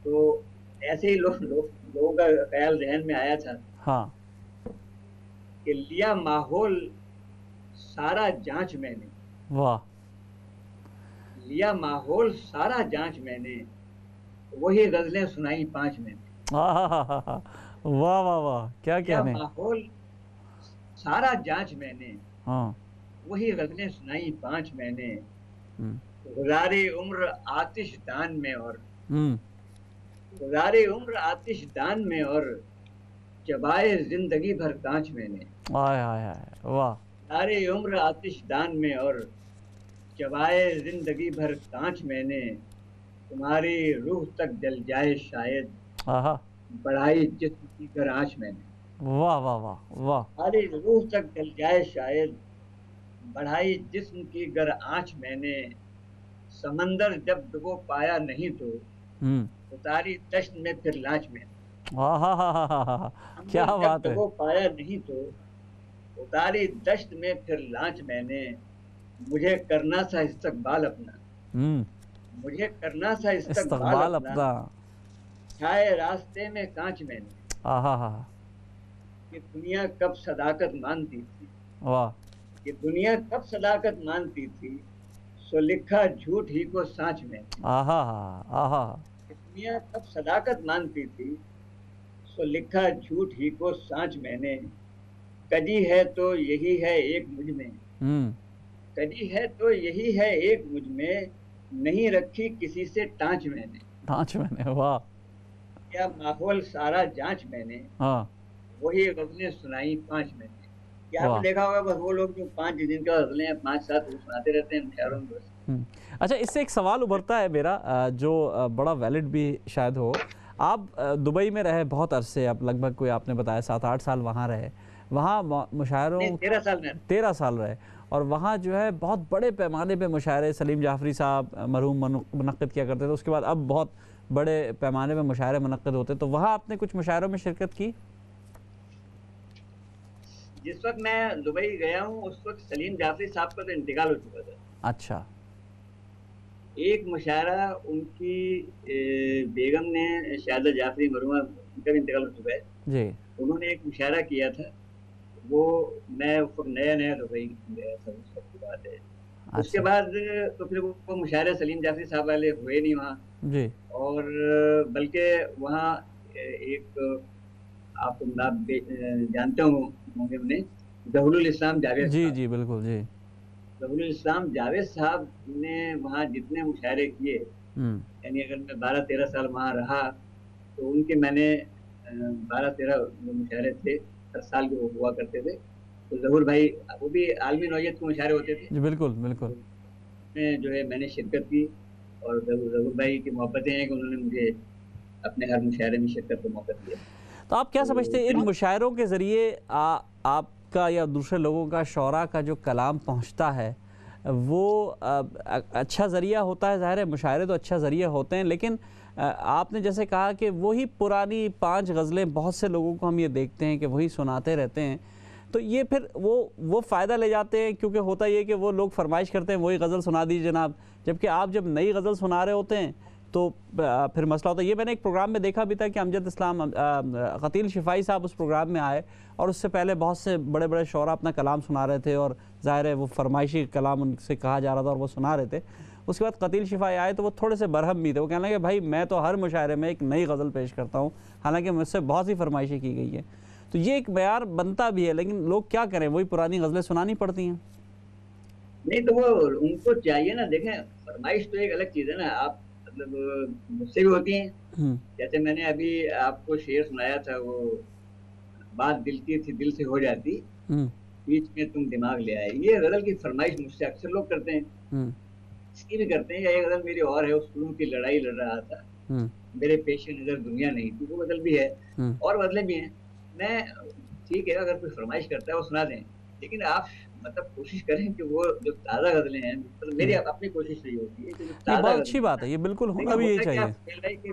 तो ऐसे ही लोगों का ख्याल जहन में आया था। हाँ। कि लिया माहौल सारा जांच मैंने, वाह। लिया माहौल सारा जांच मैंने, वही गजलें सुनाई 5 मैंने। वाह वाह वाह, क्या कहने। माहौल सारा जांच मैंने, हाँ, वही गजलें सुनाई 5 मैंने। गुजारे उम्र आतिश दान में, और गुजारे उम्र आतिश दान में, और चबाए जिंदगी भर कांच मैंने। आय आय आय, वाह। गुजारे उम्र आतिश दान में, और चबाए जिंदगी भर कांच मैंने, तुम्हारी रूह तक जल जाए शायद, आहा, बढ़ाई जिस्म की गर आंच मैंने। वाह वाह वाह वाह। तुम्हारी रूह तक जल जाए शायद, बढ़ाई जिस्म की गर आंच मैंने, समंदर जब डुबो पाया नहीं तो, हम्म। उतारी दश्त में फिर लांच मैंने। आहा हा हा हा हा, क्या समंदर जब बात है। डुबो पाया नहीं तो, उतारी दश्त में फिर लांच मैंने, मुझे करना था इस्तकबाल अपना, हम्म। मुझे करना था इस्तकबाल इस्तकबाल अपना, अपना। छाए रास्ते में कांच मैंने, आहा हा। कि दुनिया कब सदाकत मानती थी, वाह। कि दुनिया कब सदाकत मानती थी, सो लिखा झूठ ही को सांच मैंने। आहा हा। आहा। कि दुनिया कब सदाकत मानती थी, सो लिखा झूठ ही को सांच मैंने, कजी है तो यही है एक मुझ में, हम्म। कजी है तो यही है एक मुझ में, नहीं रखी किसी से टांच मैंने, पांच मैंने, वाह। क्या माहौल सारा जांच मैंने, हाँ। वही गजलें सुनाई पांच मैंने। क्या आपने वाह। देखा होगा बस वो लोग जो 5 दिन का गजलें हैं 5 7 वो सुनाते रहते हैं मुशायरों में बस। अच्छा, इससे एक सवाल उभरता है मेरा, जो बड़ा वैलिड भी शायद हो। आप दुबई में रहे बहुत अरसे, अब लगभग कोई आपने बताया 7 8 साल वहाँ रहे, वहाँ नहीं मुशायरों। 13 साल में। 13 साल रहे, और वहाँ जो है बहुत बड़े पैमाने पे मुशायरे सलीम जाफरी साहब मरहूम मुनक्किद किया करते थे। उसके बाद अब बहुत बड़े पैमाने पे मुशायरे मुनक्किद होते, तो वहाँ आपने कुछ मुशायरों में शिरकत की? जिस वक्त मैं दुबई गया हूँ उस वक्त सलीम जाफरी साहब का तो इंतकाल हो चुका था। अच्छा। एक मुशायरा उनकी बेगम ने, शायदा जाफरी मरहुमा, उनका भी इंतकाल हो चुका है। जी। उन्होंने एक मुशायरा किया था, वो मैं उस वक्त नया नया दुबई गया था उस वक्त की बात है। उसके अच्छा। बाद तो फिर वो मुशायरे सलीम जाफरी साहब वाले हुए नहीं वहाँ। जी और बल्कि वहाँ एक, आप जानते होंगे उन्हें, जहुरुल इस्लाम जावेद जी साहब। जी बिल्कुल जी। जहुरुल इस्लाम जावेद साहब ने वहाँ जितने मुशायरे किए, हम्म। यानी अगर मैं 12 13 साल वहाँ रहा तो उनके मैंने 12 13 मुशायरे थे, हर साल के वो हुआ करते थे। तो जहूर भाई, वो भी आलमी नौयत के मुशायरे होते थे, जी बिल्कुल बिल्कुल। तो उसमें जो है मैंने शिरकत की। और जहूर भाई की मोहब्बतें हैं कि उन्होंने मुझे अपने हर मुशायरे में शिरकत का मौका दिया। तो आप क्या समझते हैं, इन तो मुशायरों के ज़रिए आपका या दूसरे लोगों का, शौरा का जो कलाम पहुंचता है, वो अच्छा ज़रिया होता है? ज़ाहिर है मुशायरे तो अच्छा ज़रिया होते हैं, लेकिन आपने जैसे कहा कि वही पुरानी 5 गज़लें बहुत से लोगों को हम ये देखते हैं कि वही सुनाते रहते हैं, तो ये फिर वो फ़ायदा ले जाते हैं, क्योंकि होता ये कि वो लोग फरमाइश करते हैं वही गज़ल सुना दीजिए जनाब, जबकि आप जब नई गज़ल सुना रहे होते हैं तो फिर मसला होता है। ये मैंने एक प्रोग्राम में देखा भी था कि अमजद इस्लाम क़तील शिफ़ाई साहब उस प्रोग्राम में आए, और उससे पहले बहुत से बड़े बड़े शौरा अपना कलाम सुना रहे थे, और ज़ाहिर है वो फरमाइशी कलाम उनसे कहा जा रहा था और वो सुना रहे थे। उसके बाद क़तील शिफ़ाई आए तो वो थोड़े से बरहम भी थे, वो कहने लगे भाई मैं तो हर मुशायरे में एक नई गज़ल पेश करता हूँ, हालांकि मुझसे बहुत सी फरमाइशें की गई है। तो ये एक मयार बनता भी है, लेकिन लोग क्या करें, वही पुरानी गज़लें सुनानी पड़ती हैं। नहीं तो वो उनको चाहिए ना, देखें फरमाइश तो एक अलग चीज़ है ना, आप मतलब मुझसे भी होती हैं। जैसे मैंने अभी आपको शेर सुनाया था, वो बात दिल की थी दिल से हो जाती, बीच में तुम दिमाग ले आए, ये गजल की फरमाइश मुझसे अक्सर लोग करते हैं। इसकी भी करते हैं, या ये गजल मेरी और है, उस शुरू की लड़ाई लड़ रहा था, मेरे पेशे नजर दुनिया नहीं थी, वो गजल भी है और गजलें भी हैं। मैं ठीक है, अगर कोई फरमाइश करता है वो सुना दें, लेकिन आप मतलब कोशिश करें कि वो जो ताज़ा गजलें हैं, मतलब मेरी अपनी कोशिश रही होती है कि जो नहीं, ताज़ा बहुत गजलें अच्छी हैं बात ना, है, ये बिल्कुल होना लेकिन भी यही होता क्या चाहिए। है कि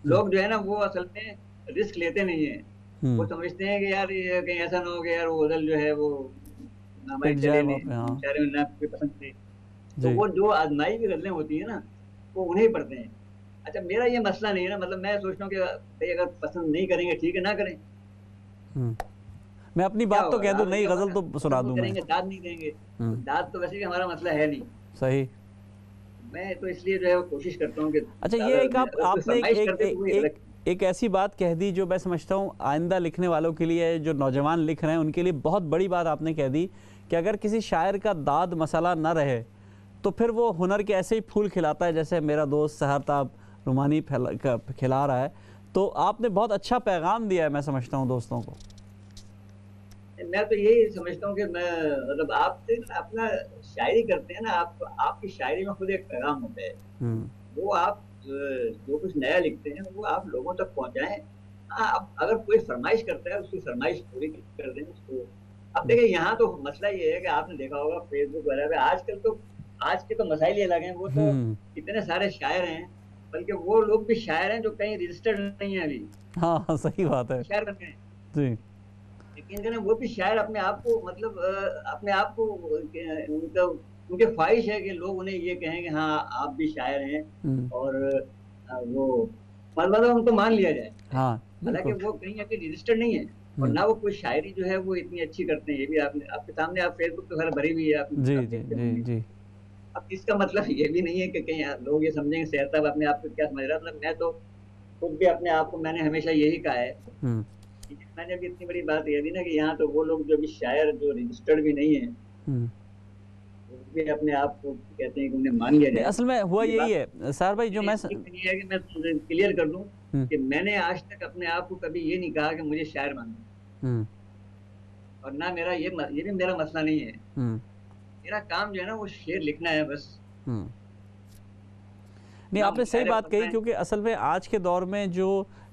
लोग जो है ना वो असल में रिस्क लेते नहीं है। वो समझते हैं कि यार ये कहीं ऐसा ना हो कि यार वो गजल जो है वो ना हमारी पिट जाए चले वहाँ नहीं, पे, हाँ। बेचारे में ना कोई पसंद नहीं। तो जी। वो जो आजमाई हुई गजलें होती है ना, वो उन्हें पढ़ते हैं। अच्छा, मेरा ये मसला नहीं है ना, मतलब मैं सोचता हूँ कि भाई अगर पसंद नहीं करेंगे ठीक है, ना करें, मैं अपनी क्या बात तो होगा, कह दूं, लाभ नई क्या होगा गज़ल ना, तो सुना पसंद नहीं दूं मैं। करेंगे दाद नहीं देंगे, तो दाद तो वैसे भी हमारा मसला है नहीं। सही। मैं तो इसलिए जो है वो कोशिश करता हूँ कि अच्छा, ये एक अगर कोई आपने फरमाइश करते तो वो एक अलग। एक ऐसी बात कह दी जो मैं समझता हूँ आइंदा लिखने वालों के लिए, जो नौजवान लिख रहे हैं उनके लिए बहुत बड़ी बात आपने कह दी, कि अगर किसी शायर का दाद मसाला ना रहे तो फिर वो हुनर के ऐसे ही फूल खिलाता है, जैसे मेरा दोस्त सहरताब रुमानी खिला रहा है। तो आपने बहुत अच्छा पैगाम दिया है, मैं समझता हूँ दोस्तों को। मैं तो यही समझता हूँ कि मैं मतलब आप अपना शायरी करते हैं ना, आप आपकी शायरी में खुद एक पैगाम होता है। हम्म वो आप जो कुछ नया लिखते हैं वो आप लोगों तक पहुंचाएं। हाँ, आप अगर कोई फरमाइश करता है उसकी फरमाइश पूरी कर दें उसको। अब देखिए यहाँ तो मसला ये है कि आपने देखा होगा फेसबुक वगैरह पे आजकल तो आज के तो मसाइल ये लगे हैं, वो तो हम्म, इतने सारे शायर हैं, बल्कि वो लोग भी शायर हैं जो कहीं रजिस्टर्ड नहीं है अभी, हाँ हाँ, सही बात है। शायर बन गए हैं। जी। लेकिन क्या ना, वो भी शायर अपने आप को मतलब अपने आप को उनका उनकी ख्वाहिश है कि लोग उन्हें ये कहें कि हाँ आप भी शायर हैं, हम्म, और वो मतलब उनको मान लिया जाए। हाँ हालांकि बिल्कुल। वो कहीं अभी रजिस्टर्ड नहीं है, और हम्म, ना वो कोई शायरी जो है वो इतनी अच्छी करते हैं। ये भी आपने आपके सामने, आप फेसबुक तो खैर भरी हुई है, जी आप जी देखते जी होंगे। जी। अब इसका मतलब ये भी नहीं है कि कहीं लोग ये समझेंगे सहर साहब अपने आप को क्या समझ रहा है। मतलब मैं तो खुद भी अपने आप को, मैंने हमेशा यही कहा है हम्म कि मैंने भी इतनी बड़ी बात कह दी ना कि यहाँ तो वो लोग जो भी शायर जो रजिस्टर्ड भी नहीं है, हम्म। वो भी अपने आप को कहते हैं कि उन्हें मान लिया नहीं, जाए। असल में हुआ ये यही बात है सार भाई, जो मैं लेकिन ये है कि मैं क्लियर कर दूं हम्म कि मैंने आज तक अपने आप को कभी ये नहीं कहा कि मुझे शायर मानो, हम्म और ना मेरा ये भी मेरा मसला नहीं है। हम्म मेरा काम जो है ना वो शेर लिखना है बस। हम्म। नहीं, ना आपने सही मुशायरे बात पढ़ना कही, है। क्योंकि असल में आज के दौर में जो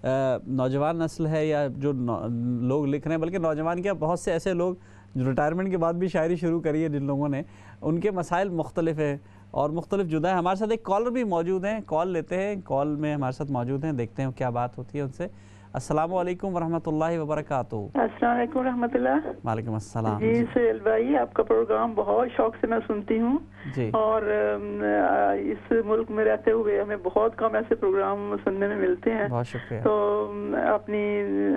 नौजवान नस्ल है, या जो लोग लिख रहे हैं, बल्कि नौजवान क्या, बहुत से ऐसे लोग जो रिटायरमेंट के बाद भी शायरी शुरू करी है जिन लोगों ने, उनके मसाइल मुख्तलिफ है और मुख्तलिफ जुदा है। हमारे साथ एक कॉलर भी मौजूद हैं, कॉल लेते हैं, कॉल में हमारे साथ मौजूद हैं, देखते हैं क्या बात होती है उनसे। अस्सलाम वालेकुम वरहमतुल्लाहि वबरकातुहू। अस्सलाम वालेकुम रहमतुल्लाह। वालेकुम अस्सलाम जी जी। सुहेल भाई, आपका प्रोग्राम बहुत शौक से मैं सुनती हूँ, जी और इस मुल्क में रहते हुए हमें बहुत कम ऐसे प्रोग्राम सुनने में मिलते हैं। बहुत शुक्रिया। तो अपनी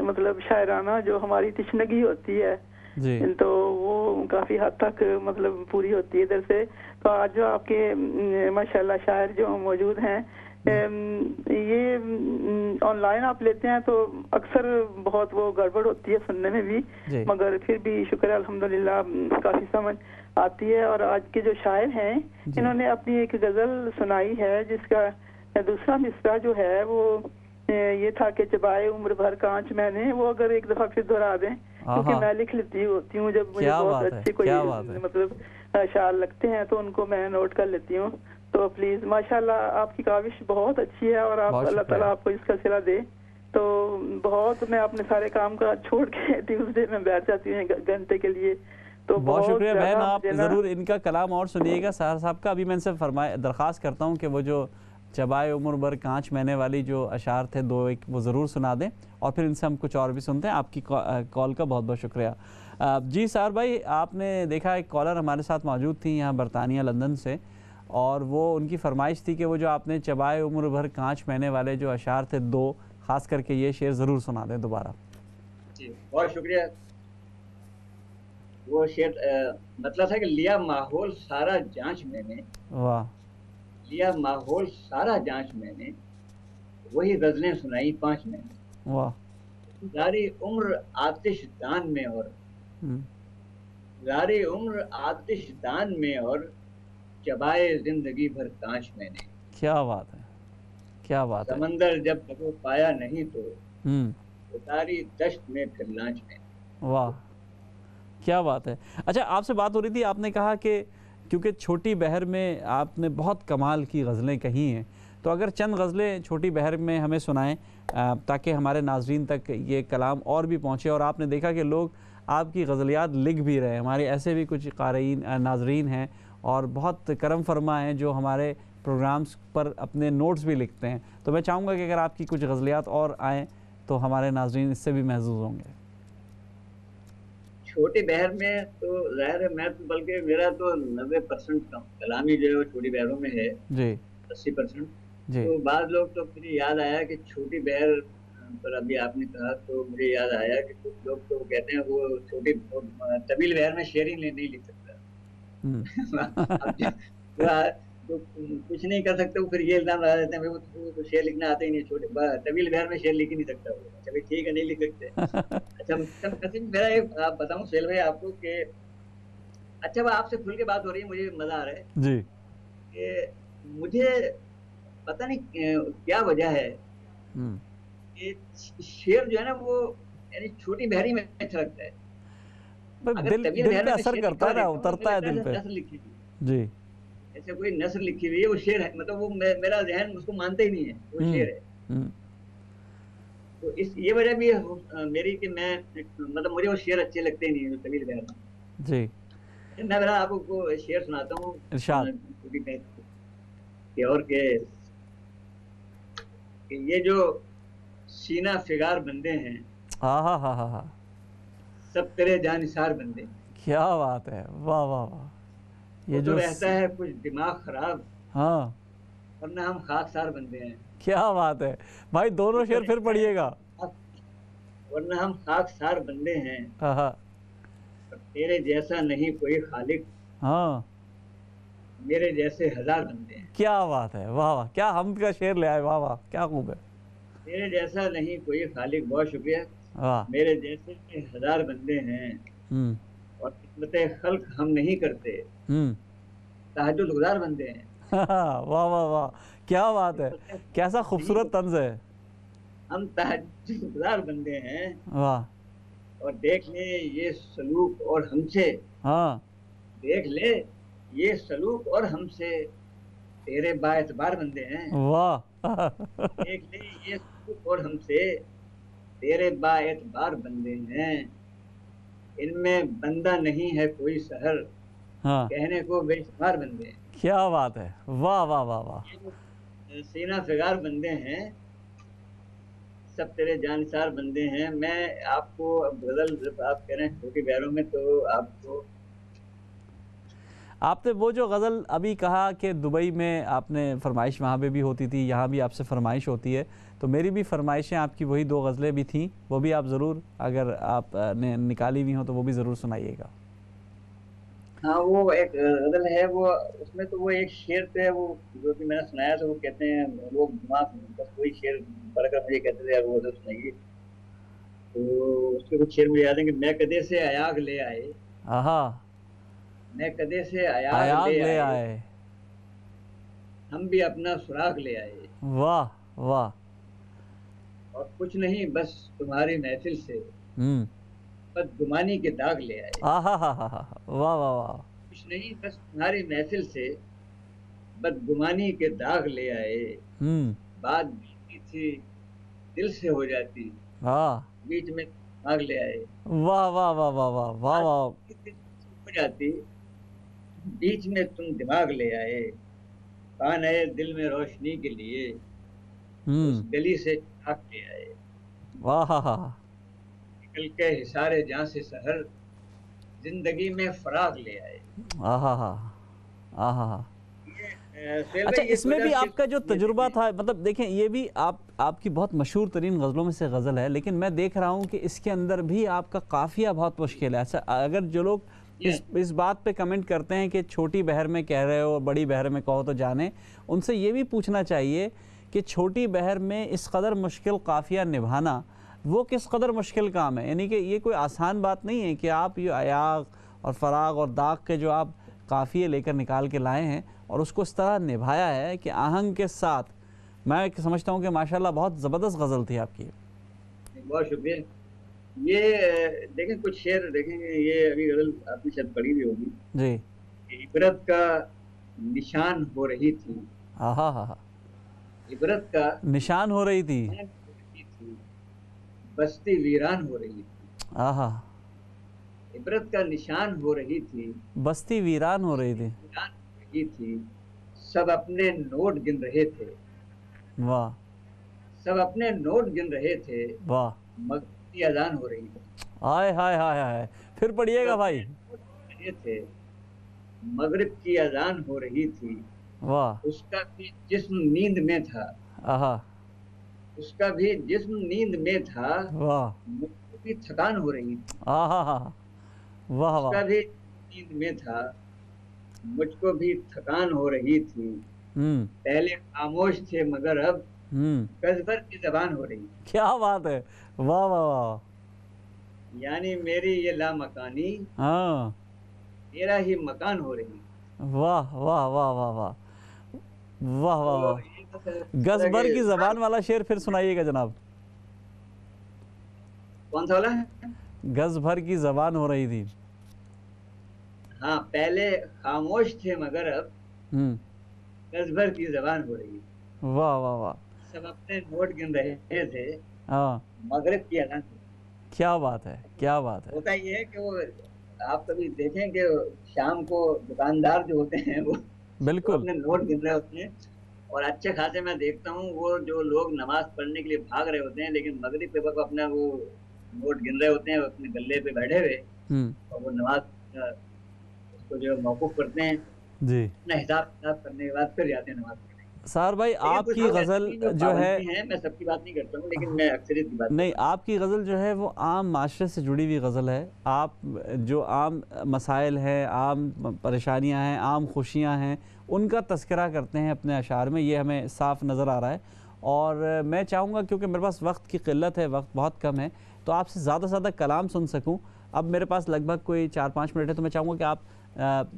मतलब शायराना जो हमारी तशनगी होती है, जी तो वो काफी हद तक मतलब पूरी होती है इधर से। तो आज जो आपके माशाल्लाह शायर जो मौजूद हैं, ये ऑनलाइन आप लेते हैं तो अक्सर बहुत वो गड़बड़ होती है सुनने में भी, जी मगर फिर भी शुक्र है अल्हम्दुलिल्लाह काफी समझ आती है। और आज के जो शायर हैं, जी। इन्होंने अपनी एक गजल सुनाई है जिसका दूसरा मिसरा जो है वो ये था कि चबाए उम्र भर कांच मैंने, वो अगर एक दफा फिर दोहरा दें, क्योंकि आहा, मैं लिख लेती होती हूँ जब मुझे क्या बहुत बात है, अच्छे कोई क्या बात है। मतलब अशार लगते हैं तो उनको मैं नोट कर लेती हूँ। तो प्लीज माशाल्लाह आपकी काविश बहुत अच्छी है, और आप बहुत अल्लाह ताला शुक्रिया। आपको इसका सिला दे। तो बहुत मैं अपने सारे काम का छोड़ के ट्यूसडे में बैठ जाती हूँ घंटे के लिए। तो बहुत शुक्रिया बहन, ज्यादा आप मुझे ना ज़रूर इनका कलाम और सुनिएगा साहर साहब का। अभी मैं इनसे दरख्वास्त करता हूँ कि वो जो चबाए उम्र भर कांच मैंने वाली जो अशार थे, दो एक वो ज़रूर सुना दें, और फिर इनसे हम कुछ और भी सुनते हैं। आपकी कॉल का बहुत बहुत शुक्रिया। जी साहर भाई, आपने देखा एक कॉलर हमारे साथ मौजूद थी यहाँ बरतानिया लंदन से, और वो उनकी फरमाइश थी कि वो जो आपने चबाए उम्र भर कांच मैंने वाले जो अशार थे दो, ख़ास करके ये शेर ज़रूर सुना दें दोबारा। जी बहुत शुक्रिया। वो शेर मतलब था कि लिया माहौल सारा जांच मैंने, वाह। लिया माहौल सारा जांच मैंने, वही गजलें सुनाई पांच मैंने, वाह। गुजारी उम्र आतिश दान में, और हम्म, गुजारी उम्र आतिश दान में, और चबाए जिंदगी भर कांच मैंने, क्या बात है, क्या बात है। समंदर जब कभी पाया नहीं तो हम्म, उतारी दश्त में फिर लांच मैंने। वाह, क्या बात है। अच्छा, आपसे बात हो रही थी, आपने कहा कि क्योंकि छोटी बहर में आपने बहुत कमाल की गज़लें कही हैं, तो अगर चंद गज़लें छोटी बहर में हमें सुनाएं ताकि हमारे नाजरीन तक ये कलाम और भी पहुँचे। और आपने देखा कि लोग आपकी गज़लियात लिख भी रहे हैं, हमारे ऐसे भी कुछ क़ारीन नाजरीन हैं और बहुत करम फरमा हैं जो हमारे प्रोग्राम्स पर अपने नोट्स भी लिखते हैं। तो मैं चाहूँगा कि अगर आपकी कुछ गज़लियात और आएँ तो हमारे नाजरीन इससे भी महजूज़ होंगे। छोटी बहर में तो जाहिर है, मैं तो बल्कि मेरा तो 90% कलामी जो है वो छोटी बहरों में है, जी 80%। जी तो बाद लोग तो मुझे याद आया कि छोटी बहर पर अभी आपने कहा तो मुझे याद आया कि कुछ लोग तो कहते हैं वो छोटी तमील बहर में शेर ही नहीं लिख सकता। अब तो कुछ नहीं कर सकते, वो फिर ये इल्जाम लगा देते हैं भाई वो तो शेर लिखना आता ही नहीं, छोटे तमील बहर में शेर लिख ही नहीं सकता वो। चलिए ठीक है, नहीं लिख सकते। अच्छा नसीम, मेरा एक आप बताऊं सुहेल भाई आपको कि अच्छा वो आपसे खुल के बात हो रही है, मुझे मजा आ रहा है जी। कि मुझे पता नहीं क्या वजह है कि शेर जो है ना वो यानी छोटी बहरी में अच्छा लगता है। अगर दिल तबीयत दिल ध्यान पे में मैं असर शेर करता है ना, लिखवा देता हूँ, उतरता है मुझे दिल लगता पे। नस्र लिखी हुई जी। है। ऐसे कोई नस्र लिखी हुई है, वो शेर है, मतलब वो मेरा जहन उसको मानता ही नहीं है, वो हम्म। शेर है। हम्म। तो इस ये वजह भी है मेरी कि मैं मतलब मुझे वो शेर अच्छे लगते नहीं है जो तबीयत ध्यान में। जी। मैं बड़ा आपको शेर सुनाता हूँ इरशाद। क्योंकि कि और कि ये जो सीना फिगार बंदे हैं, हा। सब तेरे जानिसार बंदे हैं। क्या बात है, वाह वाह वाह। वो ये तो जो रहता है कुछ दिमाग खराब, हाँ, वरना हम खाकसार बंदे हैं। क्या बात है भाई, वो दोनों तो शेर फिर रहता है पढ़िएगा। वरना हम खाकसार बंदे हैं। हाँ हाँ। पर तेरे जैसा नहीं कोई खालिक, हाँ, मेरे जैसे हजार बंदे हैं। क्या बात है, वाह वाह, क्या हमद का शेर ले आए, वाह वाह, क्या खूब है। तेरे जैसा नहीं कोई खालिक, बहुत शुक्रिया। वाह। मेरे जैसे हजार बंदे हैं, हम्म। और खिदमत खल्क हम नहीं करते, हम्म। तहज्जुद गुजार बंदे हैं। वाह वाह वाह, क्या बात है, खिदमत कैसा खल्क नहीं खूबसूरत करते, तंज है। हम तहज्जुद गुजार बंदे हैं। वाह। और देख ले ये सलूक और हमसे, हाँ। देख ले ये सलूक और हमसे, तेरे बाएतबार बंदे हैं। वाह। देख ले ये सलूक और हमसे, तेरे बाएतबार बंदे हैं। इनमें बंदा नहीं है कोई सहर, हाँ, कहने को बेशुमार बंदे हैं। क्या बात है, वाह वाह वाह वाह। ये जो सीना फिगार बंदे हैं, सब तेरे जानसार बंदे हैं। मैं आपको अब गजल, जब आप कह रहे हैं छोटी बहरों में, तो आपको आपने वो जो गज़ल अभी कहा कि दुबई में आपने फरमाइश वहाँ पे भी होती थी, यहाँ भी आपसे फरमाइश होती है, तो मेरी भी फरमाइशें आपकी वही दो गज़लें भी थीं, वो भी आप ज़रूर, अगर आप ने निकाली हुई हों तो वो भी ज़रूर सुनाइएगा। हाँ, वो एक गजल है, वो उसमें तो वो एक शेर पे वो जो कि मैंने सुनाया था, वो कहते हैं, वो माफ, बस वही शेर पढ़कर मुझे कहते थे यार वो गजल सुनाइए। तो उसके कुछ शेर मुझे याद है कि मैं कदे से अयाग ले आए, आहा। मैं कदे से अयाग आयाग ले ले आए, आए। हम भी अपना सुराग ले आए। वाह वाह। और कुछ नहीं बस तुम्हारी महफिल से हम्म। बदगुमानी के दाग ले आए। आहा हा, वाह वाह वाह। कुछ नहीं बस तुम्हारी महफिल से बदगुमानी के दाग ले आए। हम्म। बात बीती थी दिल से हो जाती, हाँ। बीच में भाग ले आए। वाह वाह वाह वाह वाह वाह बात वाह। बीती थी दिल से हो जाती, बीच में तुम दिमाग ले आए। कान आए दिल में रोशनी के लिए, उस गली से झाँक ले आए। वाह हा हा। निकल के हिसारे जहाँ से शहर, जिंदगी में फराग ले आए। आहा हा। आहा हा। सुहेल अच्छा, भाई, ये इसमें भी 2006 आपका जो ये तजुर्बा देखिए। था, मतलब देखें, ये भी आपकी बहुत मशहूर तरीन गज़लों में से गज़ल है, लेकिन मैं देख रहा हूँ कि इसके अंदर भी आपका काफ़िया बहुत मुश्किल है। अच्छा, अगर जो लोग इस बात पे कमेंट करते हैं कि छोटी बहर में कह रहे हो, बड़ी बहर में कहो तो जाने, उनसे ये भी पूछना चाहिए कि छोटी बहर में इस कदर मुश्किल काफ़िया निभाना वो किस कदर मुश्किल काम है। यानी कि ये कोई आसान बात नहीं है कि आप ये अयाग और फराग और दाग के जो आप काफ़िए लेकर निकाल के लाए हैं और उसको इस तरह निभाया है कि आहंग के साथ। मैं समझता हूँ कि माशाल्लाह बहुत ज़बरदस्त गज़ल थी आपकी। बहुत शुक्रिया। ये देखें, कुछ शेर देखेंगे, ये अभी गजल आपने शायद पढ़ी भी होगी। जी। इबरत का निशान हो रही थी, आहा हा हा। इबरत का निशान हो रही थी। निशान हो रही थी, बस्ती वीरान हो रही थी। आहा। इबरत का निशान हो रही थी, बस्ती वीरान हो रही बस्ती थी। वीरान हो रही थी। सब अपने नोट गिन रहे थे, वाह सब अपने नोट गिन रहे थे, वाह। मगरिब की अजान हो रही थी। हाय हाय हाय हाय, फिर सब पढ़िएगा अपने भाई। नोट गिन रहे थे, मगरिब की अजान हो रही थी। वाह। उसका भी जिस्म नींद में था, आहा। उसका भी जिस्म नींद में था, वाह। मुझको भी थकान हो रही थी। आहा हा। वाह उसका वाह। भी नींद में था, मुझको भी थकान हो रही थी। पहले खामोश थे मगर अब कज़बर की जबान हो रही। क्या बात है, वाह वाह वाह। यानी मेरी ये लामकानी हाँ। मेरा ही मकान हो रही। वाह वाह वाह वाह वाह वाह वाह तो वाह। ये बस इस गज तरह भर के की जबान वाला शेर फिर सुनाइएगा जनाब। कौन सा वाला है? गज भर की जबान हो रही थी। हाँ, पहले खामोश थे मगर अब हम्म। गज भर की जबान हो रही है। वाह वाह वाह। सब अपने नोट गिन रहे थे, हाँ, मगरिब की अजान। क्या बात है, क्या बात है। होता ये है कि वो, आप कभी देखें कि शाम को दुकानदार जो होते हैं वो बिल्कुल। अपने नोट गिन रहे होते हैं। और अच्छे खासे मैं देखता हूँ वो जो लोग नमाज पढ़ने के लिए भाग रहे होते हैं, लेकिन मगरिब के वक्त अपना वो नोट गिन रहे होते हैं, वो अपने गले पे बैठे हुए, हम्म। और वो नमाज उसको जो है मौकूफ करते हैं, जी। अपना हिसाब किताब करने के बाद फिर जाते हैं नमाज पढ़ने। सार भाई, लेकिन कुछ आपकी लोग ऐसे गज़ल भी जो जो है, पाबंदी हैं, मैं सबकी बात नहीं करता हूँ, लेकिन मैं अक्सरियत की बात कर नहीं, रहा हूँ। आपकी गज़ल जो है वो आम माशरे से जुड़ी हुई गज़ल है। आप जो आम मसाइल हैं, आम परेशानियां हैं, आम खुशियां हैं, उनका तज़किरा करते हैं अपने अशार में, ये हमें साफ़ नज़र आ रहा है। और मैं चाहूँगा, क्योंकि मेरे पास वक्त की क़िल्लत है, वक्त बहुत कम है, तो आपसे ज़्यादा से ज़्यादा कलाम सुन सकूँ। अब मेरे पास लगभग कोई 4-5 मिनट है, तो मैं चाहूँगा कि आप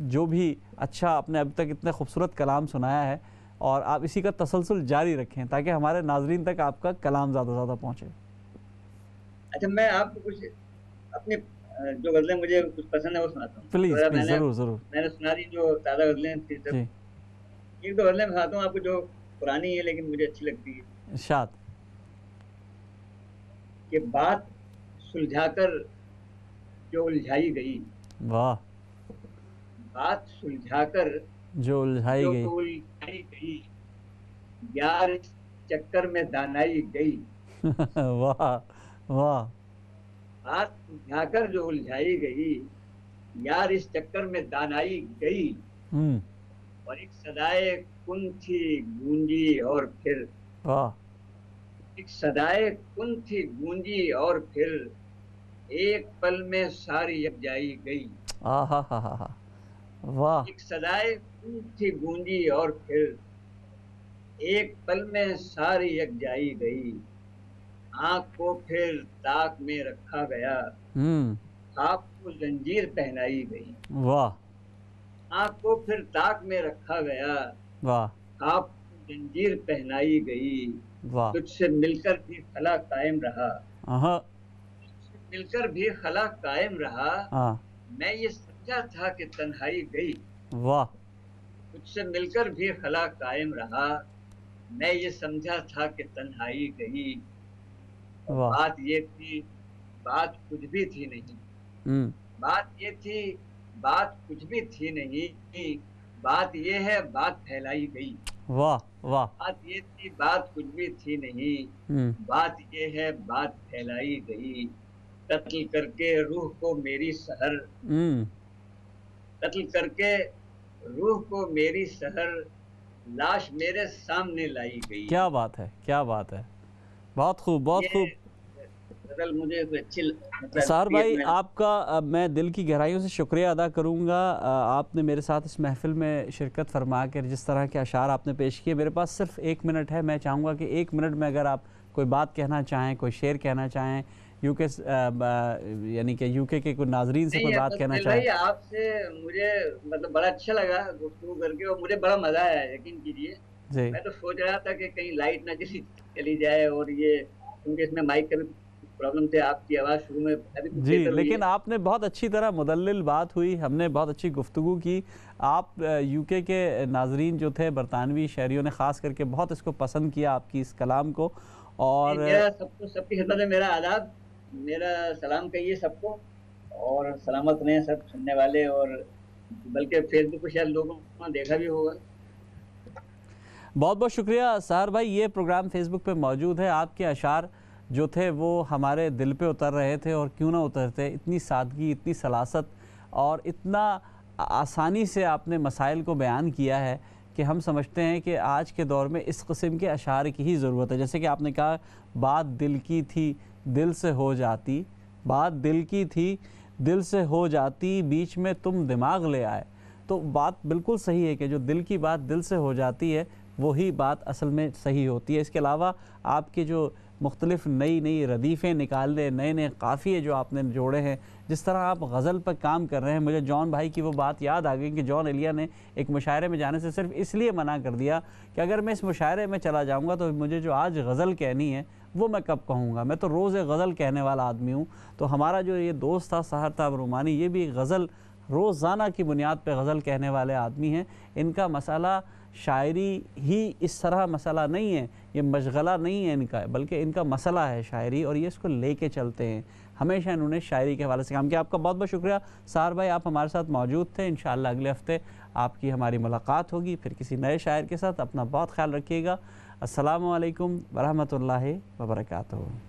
जो भी अच्छा आपने अब तक इतने खूबसूरत कलाम सुनाया है, और आप इसी का तसलसल जारी रखें, ताकि हमारे नाज़रीन तक आपका कलाम ज़्यादा से ज़्यादा पहुँचे। अच्छा, मैं आपको कुछ अपने जो गज़लें मुझे कुछ पसंद है वो सुनाता हूँ। प्लीज़ तो प्लीज़, मैंने ज़रूर ज़रूर। मैंने सुना दी जो ताज़ा गज़लें थी सब। जी। एक दो गज़लें सुनाता हूँ आपको जो पुरानी है लेकिन मुझे अच्छी लगती है। इरशाद। कि बात सुलझाकर जो उलझाई गई, वाह। बात सुलझाकर जो उलझाई जो गई। उलझाई गई, यार इस चक्कर में दानाई गई। वाह वाह। बात सुलझाकर जो उलझाई गई, यार इस चक्कर में दानाई गई। हम्म। और एक सदाए कुन थी गूंजी और फिर, वाह। एक सदाए कुन थी गूंजी और फिर, एक पल में सारी यकजाई गई। आ हा हा हा हा। वाह। एक सदाए कुन थी गूंजी और फिर, एक पल में सारी यकजाई गई। आंख को फिर ताक में रखा गया, हम्म। ख्वाब को जंजीर पहनाई गई। वाह आंख को फिर ताक में रखा गया, वाह ख्वाब को जंजीर पहनाई गई। वाह। तुझसे मिलकर भी खला कायम रहा, हाँ तुझसे मिलकर भी खला कायम रहा। हाँ। मैं ये समझा था कि तन्हाई गई, वाह तुझसे मिलकर भी खला कायम रहा। मैं ये समझा था कि तन्हाई गई। और वाह। बात ये थी, बात कुछ भी थी नहीं। हम्म। बात ये थी, बात कुछ भी थी नहीं। बात ये है, बात फैलाई गई। वाह वाह। बात ये थी, बात कुछ भी थी नहीं। हम्म। बात ये है, बात फैलाई गई। कत्ल करके रूह को मेरी सहर, हम्म। कत्ल करके रूह को मेरी सहर, लाश मेरे सामने लाई गई। क्या बात है, क्या बात है। बहुत खूब, बहुत ये खूब। गजल मुझे अच्छी मतलब सार लगती है। भाई, मैं आपका मैं दिल की गहराइयों से शुक्रिया अदा करूंगा। आपने मेरे साथ इस महफ़िल में शिरकत फरमा कर जिस तरह के अशार आपने पेश किए, मेरे पास सिर्फ 1 मिनट है। मैं चाहूँगा कि 1 मिनट में अगर आप कोई बात कहना चाहें, कोई शेर कहना चाहें, यूके यानी कि यूके के कोई नाजरीन से नहीं कोई है बात बस कहना दिल चाहें। भाई, आपसे मुझे मतलब बड़ा अच्छा लगा गुफ्तगू करके, और मुझे बड़ा मजा आया, यकीन कीजिए। जी मैं तो सोच रहा था कि कहीं लाइट ना चली जाए, और ये क्योंकि इसमें माइक का भी प्रॉब्लम थे, आपकी आवाज़ शुरू में अभी कुछ जी, देर हुई लेकिन है। आपने बहुत अच्छी तरह मुदल्लिल बात हुई, हमने बहुत अच्छी गुफ्तगू की। आप यूके के नाजरीन जो थे, बरतानवी शहरियों ने ख़ास करके बहुत इसको पसंद किया, आपकी इस कलाम को। नहीं, और मेरा सबको, सबकी खिदमत में मेरा आदाब, मेरा सलाम कहिए सबको, और सलामत रहें सब सुनने वाले। और बल्कि फेसबुक पर शायद लोगों ने देखा भी होगा। बहुत बहुत शुक्रिया साहर भाई। ये प्रोग्राम फेसबुक पे मौजूद है। आपके अशार जो थे वो हमारे दिल पे उतर रहे थे, और क्यों ना उतरते। इतनी सादगी, इतनी सलासत और इतना आसानी से आपने मसाइल को बयान किया है कि हम समझते हैं कि आज के दौर में इस किस्म के अशार की ही ज़रूरत है। जैसे कि आपने कहा, बात दिल की थी दिल से हो जाती, बात दिल की थी दिल से हो जाती, बीच में तुम दिमाग ले आए। तो बात बिल्कुल सही है कि जो दिल की बात दिल से हो जाती है वही बात असल में सही होती है। इसके अलावा आपके जो मुख्तलिफ नई नई रदीफ़ें निकालने, नए नए काफ़िए जो आपने जोड़े हैं, जिस तरह आप गज़ल पर काम कर रहे हैं, मुझे जॉन भाई की वो बात याद आ गई कि जॉन एलिया ने एक मुशायरे में जाने से सिर्फ इसलिए मना कर दिया कि अगर मैं इस मुशायरे में चला जाऊँगा तो मुझे जो आज गज़ल कहनी है वो मैं कब कहूँगा, मैं तो रोज़ गज़ल कहने वाला आदमी हूँ। तो हमारा जो ये दोस्त था साहर ताब रूमानी, ये भी गज़ल रोज़ाना की बुनियाद पे गज़ल कहने वाले आदमी हैं। इनका मसाला शायरी ही इस तरह मसला नहीं है, ये मशगला नहीं है इनका, बल्कि इनका मसला है शायरी, और ये इसको लेके चलते हैं। हमेशा इन्होंने शायरी के हवाले से काम किया। आपका बहुत बहुत शुक्रिया सार भाई, आप हमारे साथ मौजूद थे। इंशाअल्लाह अगले हफ्ते आपकी हमारी मुलाकात होगी फिर किसी नए शायर के साथ। अपना बहुत ख्याल रखिएगा। अस्सलामु अलैकुम वरहमतुल्लाहि वबरकातुहू।